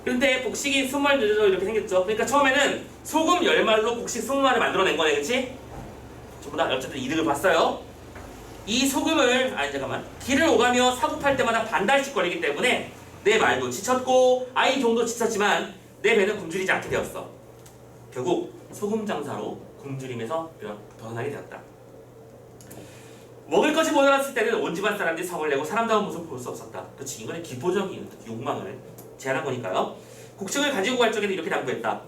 [SPEAKER 1] 그런데 곡식이 20마리 늦어서 이렇게 생겼죠. 그러니까 처음에는 소금 10마리로 곡식 20마리 만들어낸 거네, 그치? 전부 다 어쨌든 이득을 봤어요. 이 소금을, 길을 오가며 사고 팔 때마다 반달씩 거리기 때문에 내 말도 지쳤고 아이종도 지쳤지만 내 배는 굶주리지 않게 되었어. 결국 소금 장사로 굶주림에서 벗어나게 되었다. 먹을 것이 모자랐을 때는 온 집안 사람들이 성을 내고 사람다운 모습을 볼 수 없었다. 그렇지, 이거는 기본적인 욕망을 제한한 거니까요. 곡식을 가지고 갈 적에는 이렇게 당부했다.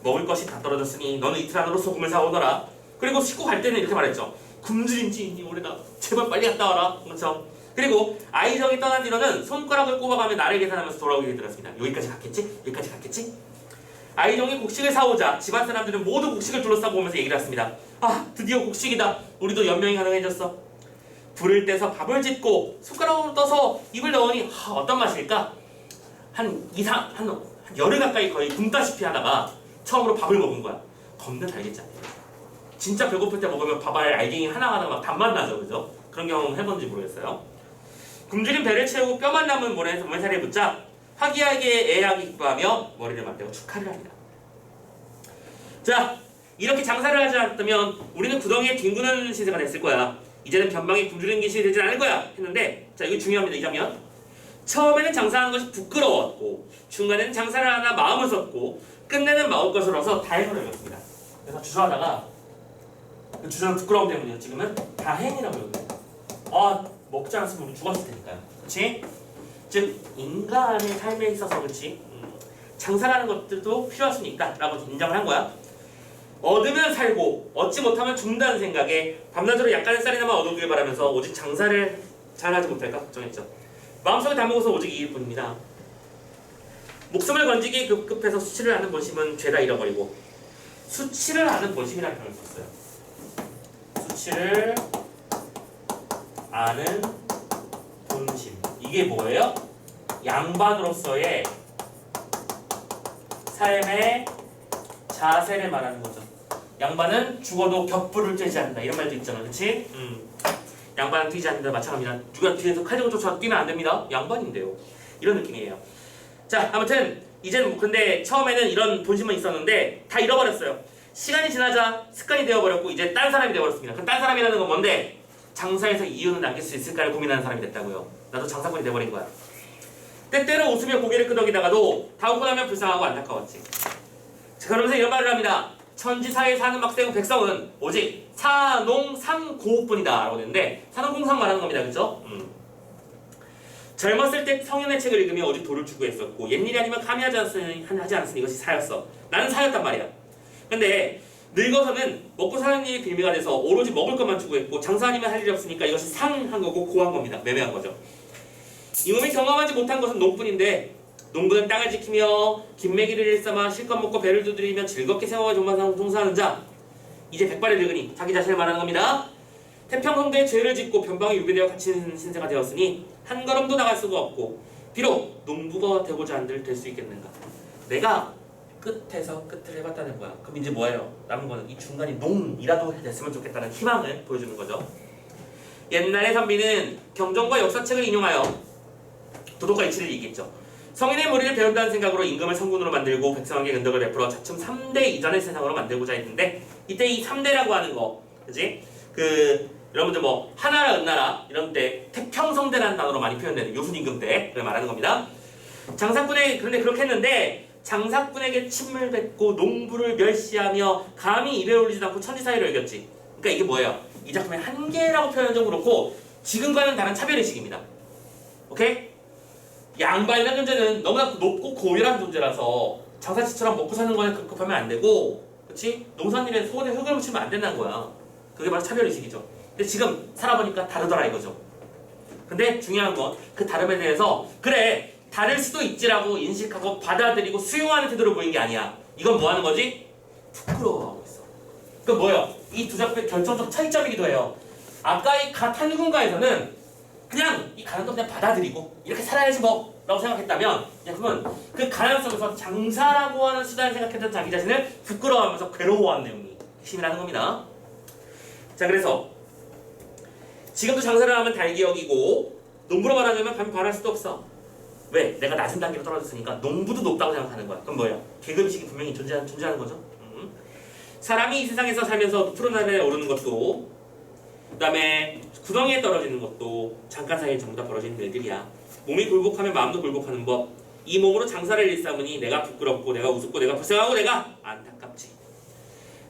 [SPEAKER 1] 먹을 것이 다 떨어졌으니 너는 이틀 안으로 소금을 사오너라. 그리고 싣고 갈 때는 이렇게 말했죠. 굶주림지 오래다. 제발 빨리 갔다 와라. 그렇죠. 그리고 아이정이 떠난 뒤로는 손가락을 꼽아가며 나를 계산하면서 돌아오게 되었습니다. 여기까지 갔겠지? 여기까지 갔겠지? 아이정이 곡식을 사오자 집안 사람들은 모두 곡식을 둘러싸고 오면서 얘기를 했습니다. 아, 드디어 곡식이다. 우리도 연명이 가능해졌어. 불을 떼서 밥을 짓고 숟가락으로 떠서 입을 넣으니 어떤 맛일까? 한 열흘 가까이 거의 굶다시피 하다가 처음으로 밥을 먹은 거야. 겁나 달겠지 않냐? 진짜 배고플 때 먹으면 밥알 알갱이 하나하나 막 단맛 나죠, 그죠? 그런 경험 해본지 모르겠어요. 굶주린 배를 채우고 뼈만 남은 모래사리에 붙자 화기하게 애하게 기뻐하며 머리를 맞대고 축하를 합니다. 자, 이렇게 장사를 하지 않았다면 우리는 구덩이에 뒹구는 신세가 됐을 거야. 이제는 변방에 굶주리는 기신이 되지 않을 거야 했는데, 자, 이거 중요합니다. 이 장면. 처음에는 장사하는 것이 부끄러웠고 중간에는 장사를 하나 마음을 썼고 끝내는 먹을 것을 얻어서 다행으로 여겼습니다. 그래서 주저하다가 그 주저는 부끄러움 때문이에요. 지금은 다행이라고 여깁니다. 먹지 않았으면 우리 죽었을 테니까요. 그렇지? 즉 인간의 삶에 있어서 그렇지 장사라는 것들도 필요할 수는 있다라고 인정을 한 거야. 얻으면 살고 얻지 못하면 죽는다는 생각에 밤낮으로 약간의 쌀이나마 얻어두길 바라면서 오직 장사를 잘하지 못할까 걱정했죠. 마음속에 담은 것은 오직 이일 뿐입니다. 목숨을 건지기 급급해서 수치를 하는 본심은 죄다 잃어버리고, 수치를 하는 본심이라는 표현을 썼어요. 수치를 아는 본심. 이게 뭐예요? 양반으로서의 삶의 자세를 말하는 거죠. 양반은 죽어도 격불을 쬐지 않는다. 이런 말도 있잖아. 그치? 양반은 뛰지 않는다. 마찬가지입니다. 누가 뒤에서 칼 들고 쫓아와 뛰면 안 됩니다. 양반인데요. 이런 느낌이에요. 자, 아무튼 이제는 근데 처음에는 이런 본심은 있었는데 다 잃어버렸어요. 시간이 지나자 습관이 되어버렸고 이제 딴 사람이 되어버렸습니다. 그 딴 사람이라는 건 뭔데? 장사에서 이윤을 남길 수 있을까를 고민하는 사람이 됐다고요. 나도 장사꾼이 돼버린 거야. 때때로 웃으며 고개를 끄덕이다가도 다 오고 나면 불쌍하고 안타까웠지. 자, 그러면서 이런 말을 합니다. 천지사에 사는 막생 백성은 오직 사농상고뿐이다 라고 했는데, 사농공상 말하는 겁니다. 그죠? 젊었을 때 성인의 책을 읽으며 오직 도를 추구했었고 옛일이 아니면 감히 하지 않았으니 이것이 사였어. 나는 사였단 말이야. 근데 늙어서는 먹고 사는 일이 빌미가 돼서 오로지 먹을 것만 추구했고 장사 아니면 할 일이 없으니까 이것이 상한 거고 고한 겁니다. 매매한 거죠. 이 몸이 경험하지 못한 것은 농뿐인데, 농부는 땅을 지키며 김매기를 일삼아 실컷 먹고 배를 두드리며 즐겁게 생활과 종사하는 자, 이제 백발을 늙으니 자기 자신을 말하는 겁니다. 태평성대에 죄를 짓고 변방에 유배되어 갇힌 신세가 되었으니 한 걸음도 나갈 수가 없고 비록 농부가 되고자 한들 될 수 있겠는가. 내가 끝에서 끝을 해봤다는 거야. 그럼 이제 뭐예요? 남은 거는 이 중간이 농이라도 됐으면 좋겠다는 희망을 보여주는 거죠. 옛날의 선비는 경전과 역사책을 인용하여 도덕과 이치를 얘기했죠. 성인의 머리를 배운다는 생각으로 임금을 성군으로 만들고 백성에게 은덕을 베풀어 차츰 3대 이전의 세상으로 만들고자 했는데, 이때 이 3대라고 하는 거, 그지? 여러분들 뭐 하나라 은나라 이런 때 태평성대라는 단어로 많이 표현되는 요순임금 때를 말하는 겁니다. 그런데 그렇게 했는데 장사꾼에게 침을 뱉고 농부를 멸시하며 감히 입에 올리지도 않고 천지사회를 여겼지. 그러니까 이게 뭐예요? 이 작품의 한계라고 표현은 좀 그렇고 지금과는 다른 차별의식입니다. 오케이? 양반이라는 존재는 너무나 높고 고유한 존재라서 장사치처럼 먹고 사는 거에 급급하면 안 되고, 그렇지? 농산일에 손에 흙을 묻히면 안 된다는 거야. 그게 바로 차별의식이죠. 근데 지금 살아보니까 다르더라 이거죠. 근데 중요한 건 그 다름에 대해서 그래 다를 수도 있지라고 인식하고 받아들이고 수용하는 태도를 보인 게 아니야. 이건 뭐 하는 거지? 부끄러워하고 있어. 그 뭐예요? 이 두 작품의 결정적 차이점이기도 해요. 아까 이 갓한 누군가에서는 그냥 이 가난도 그냥 받아들이고 이렇게 살아야지 뭐 라고 생각했다면, 그러면 그 가난 속에서 장사라고 하는 수단을 생각했던 자기 자신을 부끄러워하면서 괴로워하는 내용이 핵심이라는 겁니다. 자, 그래서 지금도 장사를 하면 달기 여기고 농부로 말하자면 감히 바랄 수도 없어. 왜? 내가 낮은 단계로 떨어졌으니까 농부도 높다고 생각하는 거야. 그럼 뭐야? 계급식이 분명히 존재하는 거죠. 사람이 이 세상에서 살면서 푸른 하늘에 오르는 것도, 그 다음에 구덩이에 떨어지는 것도 잠깐 사이에 전부 다 벌어지는 일들이야. 몸이 굴복하면 마음도 굴복하는 법. 이 몸으로 장사를 일삼으니 내가 부끄럽고 내가 우습고 내가 불쌍하고 내가 안타깝지.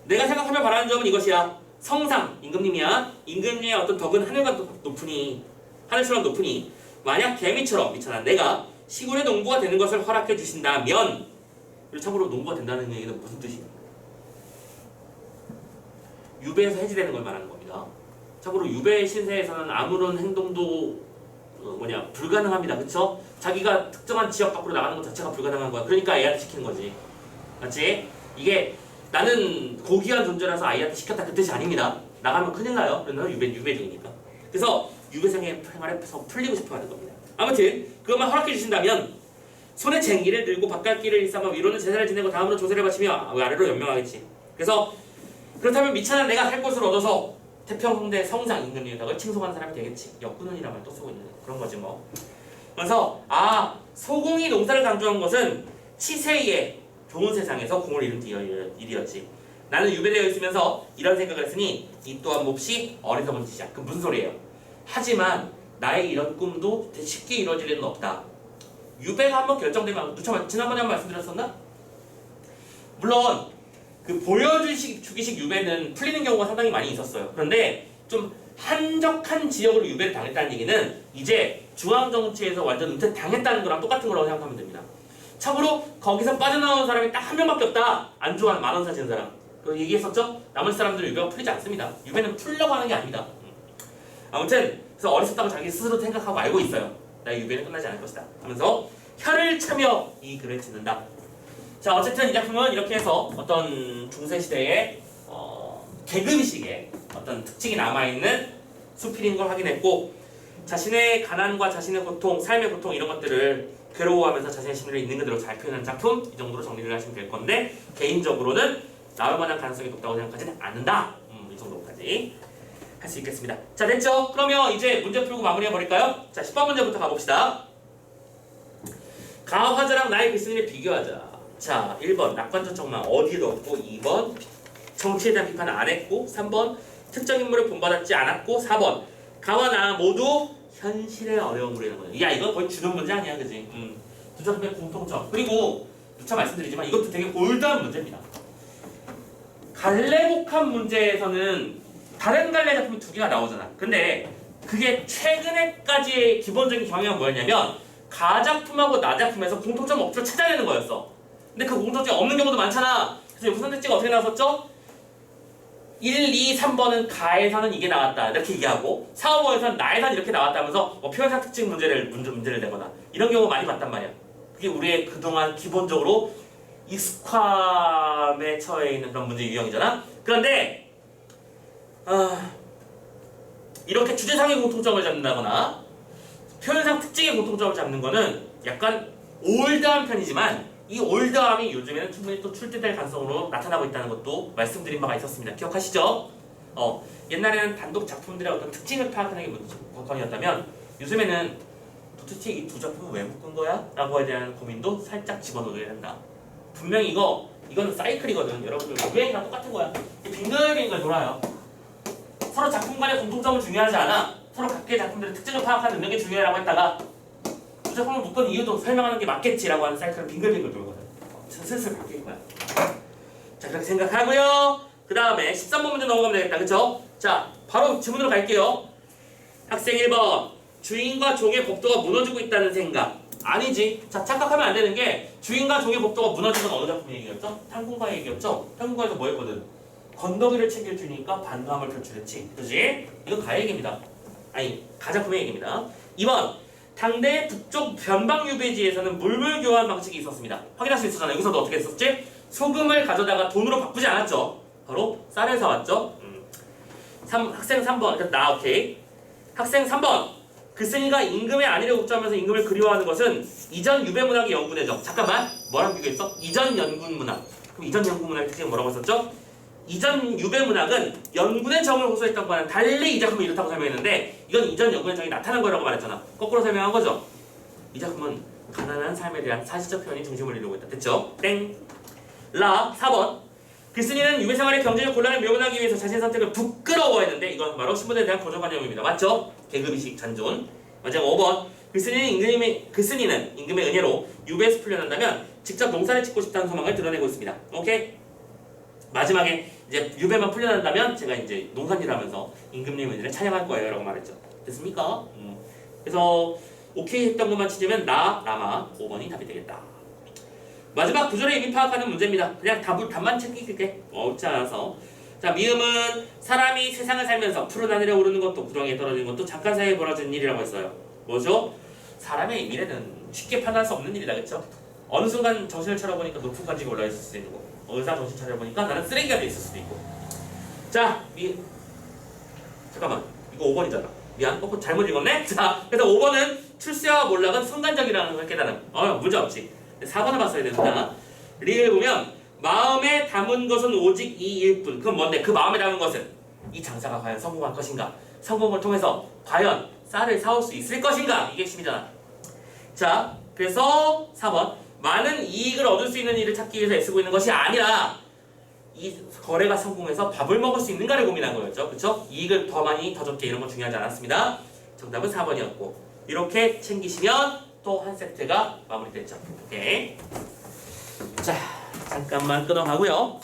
[SPEAKER 1] 내가 생각하며 바라는 점은 이것이야. 성상, 임금님이야. 임금님의 어떤 덕은 하늘과 높으니, 하늘처럼 높으니, 만약 개미처럼 미천한 내가 시골의 농부가 되는 것을 허락해 주신다면, 그리고 참고로 농부가 된다는 얘기는 무슨 뜻이야? 유배에서 해지되는 걸 말하는 겁니다. 참고로 유배 신세에서는 아무런 행동도 불가능합니다. 그쵸? 자기가 특정한 지역 밖으로 나가는 것 자체가 불가능한 거야. 그러니까 애한테 시키는 거지. 맞지? 이게 나는 고귀한 존재라서 아이한테 시켰다 그 뜻이 아닙니다. 나가면 큰일 나요. 그러면 유배 중이니까. 그래서 유배 생활에서 풀리고 싶어 하는 겁니다. 아무튼 그것만 허락해 주신다면 손에 쟁기를 들고 바깥길을 일삼아 위로는 제사를 지내고 다음으로 조세를 바치며 아래로 연명하겠지. 그래서 그렇다면 미천한 내가 살 곳을 얻어서 태평성대 성상 임금님을 칭송하는 사람이 되겠지. 역군은이란 말 또 쓰고 있는 그런 거지 뭐. 그래서 소공이 농사를 강조한 것은 치세의 좋은 세상에서 공을 이룬 일이었지. 나는 유배되어 있으면서 이런 생각을 했으니 이 또한 몹시 어리석은 짓이야. 그 무슨 소리예요? 하지만 나의 이런 꿈도 쉽게 이루어질 일은 없다. 유배가 한번 결정되면 지난번에 한번 말씀드렸었나? 물론 그 보여주기식 유배는 풀리는 경우가 상당히 많이 있었어요. 그런데 좀 한적한 지역으로 유배를 당했다는 얘기는 이제 중앙정치에서 완전 은퇴 당했다는 거랑 똑같은 거라고 생각하면 됩니다. 참고로 거기서 빠져나온 사람이 딱 한 명밖에 없다. 안 좋아하는 만원 사지는 사람. 그 얘기했었죠? 나머지 사람들은 유배가 풀리지 않습니다. 유배는 풀려고 하는 게 아닙니다. 아무튼 그래서 어리석다고 자기 스스로 생각하고 알고 있어요. 나의 유배는 끝나지 않을 것이다 하면서 혀를 차며 이 글을 짓는다. 자, 어쨌든 이 작품은 이렇게 해서 어떤 중세시대의 계급의식의 어떤 특징이 남아있는 수필인 걸 확인했고, 자신의 가난과 자신의 고통, 삶의 고통 이런 것들을 괴로워하면서 자신의 심리를 있는 그대로 잘 표현한 작품, 이 정도로 정리를 하시면 될 건데 개인적으로는 나올 만한 가능성이 높다고 생각하지는 않는다. 이 정도까지 할 수 있겠습니다. 자, 됐죠? 그러면 이제 문제 풀고 마무리해버릴까요? 자, 10번 문제부터 가봅시다. 가화자랑 나의 글쓴이를 비교하자. 자, 1번 낙관전청만 어디에도 없고, 2번 정치에 대한 비판을 안 했고, 3번 특정 인물을 본받았지 않았고, 4번 가와 나 모두 현실의 어려움으로 인한 거예요. 야, 이건 거의 주는 문제 아니야, 그지? 두 작품의 공통점. 그리고 누차 말씀드리지만 이것도 되게 올드한 문제입니다. 갈래복합 문제에서는 다른 갈래 작품이 두 개가 나오잖아. 근데 그게 최근에까지의 기본적인 경향은 뭐였냐면 가 작품하고 나 작품에서 공통점 억지로 찾아내는 거였어. 근데 그 공통점이 없는 경우도 많잖아. 그래서 여기 선택지가 어떻게 나왔었죠? 1, 2, 3번은 가에서는 이게 나왔다 이렇게 얘기하고 4, 5번에서는 나에서는 이렇게 나왔다면서 표현상 특징 문제를 내거나 이런 경우 많이 봤단 말이야. 그게 우리의 그동안 기본적으로 익숙함에 처해 있는 그런 문제 유형이잖아. 그런데 이렇게 주제상의 공통점을 잡는다거나 표현상 특징의 공통점을 잡는 거는 약간 올드한 편이지만 이 올드함이 요즘에는 충분히 또 출제될 가능성으로 나타나고 있다는 것도 말씀드린 바가 있었습니다. 기억하시죠? 옛날에는 단독 작품들의 어떤 특징을 파악하는 게 관건이었다면 요즘에는 도대체 이 두 작품을 왜 묶은 거야? 라고에 대한 고민도 살짝 집어넣어야 된다. 분명히 이거는 사이클이거든. 여러분들 유행이랑 똑같은 거야. 빙글빙글 돌아요. 서로 작품 간의 공통점은 중요하지 않아. 서로 각계의 작품들의 특징을 파악하는 능력이 중요하다고 했다가 두 작품을 묶은 이유도 설명하는 게 맞겠지라고 하는 사이클은 빙글빙글 돌거든. 슬슬 바뀔 거야. 자, 그렇게 생각하고요. 그 다음에 13번 문제 넘어가면 되겠다. 그쵸? 자, 바로 질문으로 갈게요. 학생 1번 주인과 종의 법도가 무너지고 있다는 생각. 아니지. 자, 착각하면 안 되는 게 주인과 종의 법도가 무너진 건 어느 작품 얘기였죠? 탐군가 얘기였죠? 탐군가에서 뭐 했거든? 건더기를 챙겨주니까 반감을 표출했지. 그지? 이건 가 얘기입니다. 아니, 가 작품의 얘기입니다. 2번 당대의 북쪽 변방 유배지에서는 물물 교환 방식이 있었습니다. 확인할 수 있었잖아요. 여기서도 어떻게 했었지? 소금을 가져다가 돈으로 바꾸지 않았죠. 바로 쌀을 사왔죠. 학생 3번. 나 오케이. 학생 3번. 글쓴이가 임금의 안위를 걱정하면서 임금을 그리워하는 것은 이전 유배 문학의 연구내죠. 잠깐만. 뭐랑 비교했어? 이전 연군 문학. 그럼 이전 연군 문학의 특징은 뭐라고 했었죠? 이전 유배문학은 연군의 정을 호소했던 거와는 달리 이 작품은 이렇다고 설명했는데 이건 이전 연군의 정이 나타난 거라고 말했잖아. 거꾸로 설명한 거죠. 이 작품은 가난한 삶에 대한 사실적 표현이 중심을 이루고 있다. 됐죠? 땡. 라 4번. 글쓴이는 유배 생활의 경제적 곤란을 묘문하기 위해서 자신의 선택을 부끄러워했는데 이건 바로 신분에 대한 고정관념입니다. 맞죠? 계급의식 잔존. 마지막 5번. 글쓴이는 임금의 은혜로 유배에서 풀려난다면 직접 농사를 짓고 싶다는 소망을 드러내고 있습니다. 오케이? 마지막에 이제 유배만 풀려난다면 제가 이제 농산일 하면서 임금님 은혜를 찬양할 거예요 라고 말했죠. 됐습니까? 그래서 오케이 했던 것만 치자면 라마 5번이 답이 되겠다. 마지막 구절의 의미 파악하는 문제입니다. 그냥 답만 챙길게. 어렵지 않아서. 자, 미음은 사람이 세상을 살면서 푸른 하늘에 오르는 것도 구덩이에 떨어지는 것도 잠깐 사이에 벌어지는 일이라고 했어요. 뭐죠? 사람의 미래는 쉽게 판단할 수 없는 일이다. 그쵸? 어느 순간 정신을 차려보니까 높은 간지가 올라있을 수도 있고 어느 순간 정신 차려보니까 나는 쓰레기가 돼 있을 수도 있고. 자, 잠깐만. 이거 5번이잖아. 미안. 잘못 읽었네? 자, 그래서 5번은 출세와 몰락은 순간적이라는 걸 깨달음. 문제 없지. 4번을 봤어야 된다. 리을 보면 마음에 담은 것은 오직 이 일뿐. 그건 뭔데? 그 마음에 담은 것은 이 장사가 과연 성공할 것인가? 성공을 통해서 과연 쌀을 사올 수 있을 것인가? 이게 핵심이잖아. 자, 그래서 4번 많은 이익을 얻을 수 있는 일을 찾기 위해서 애쓰고 있는 것이 아니라 이 거래가 성공해서 밥을 먹을 수 있는가를 고민한 거였죠. 그쵸? 이익을 더 많이 더 적게 이런 건 중요하지 않았습니다. 정답은 4번이었고 이렇게 챙기시면 또 한 세트가 마무리됐죠. 오케이. 자, 잠깐만 끊어가고요.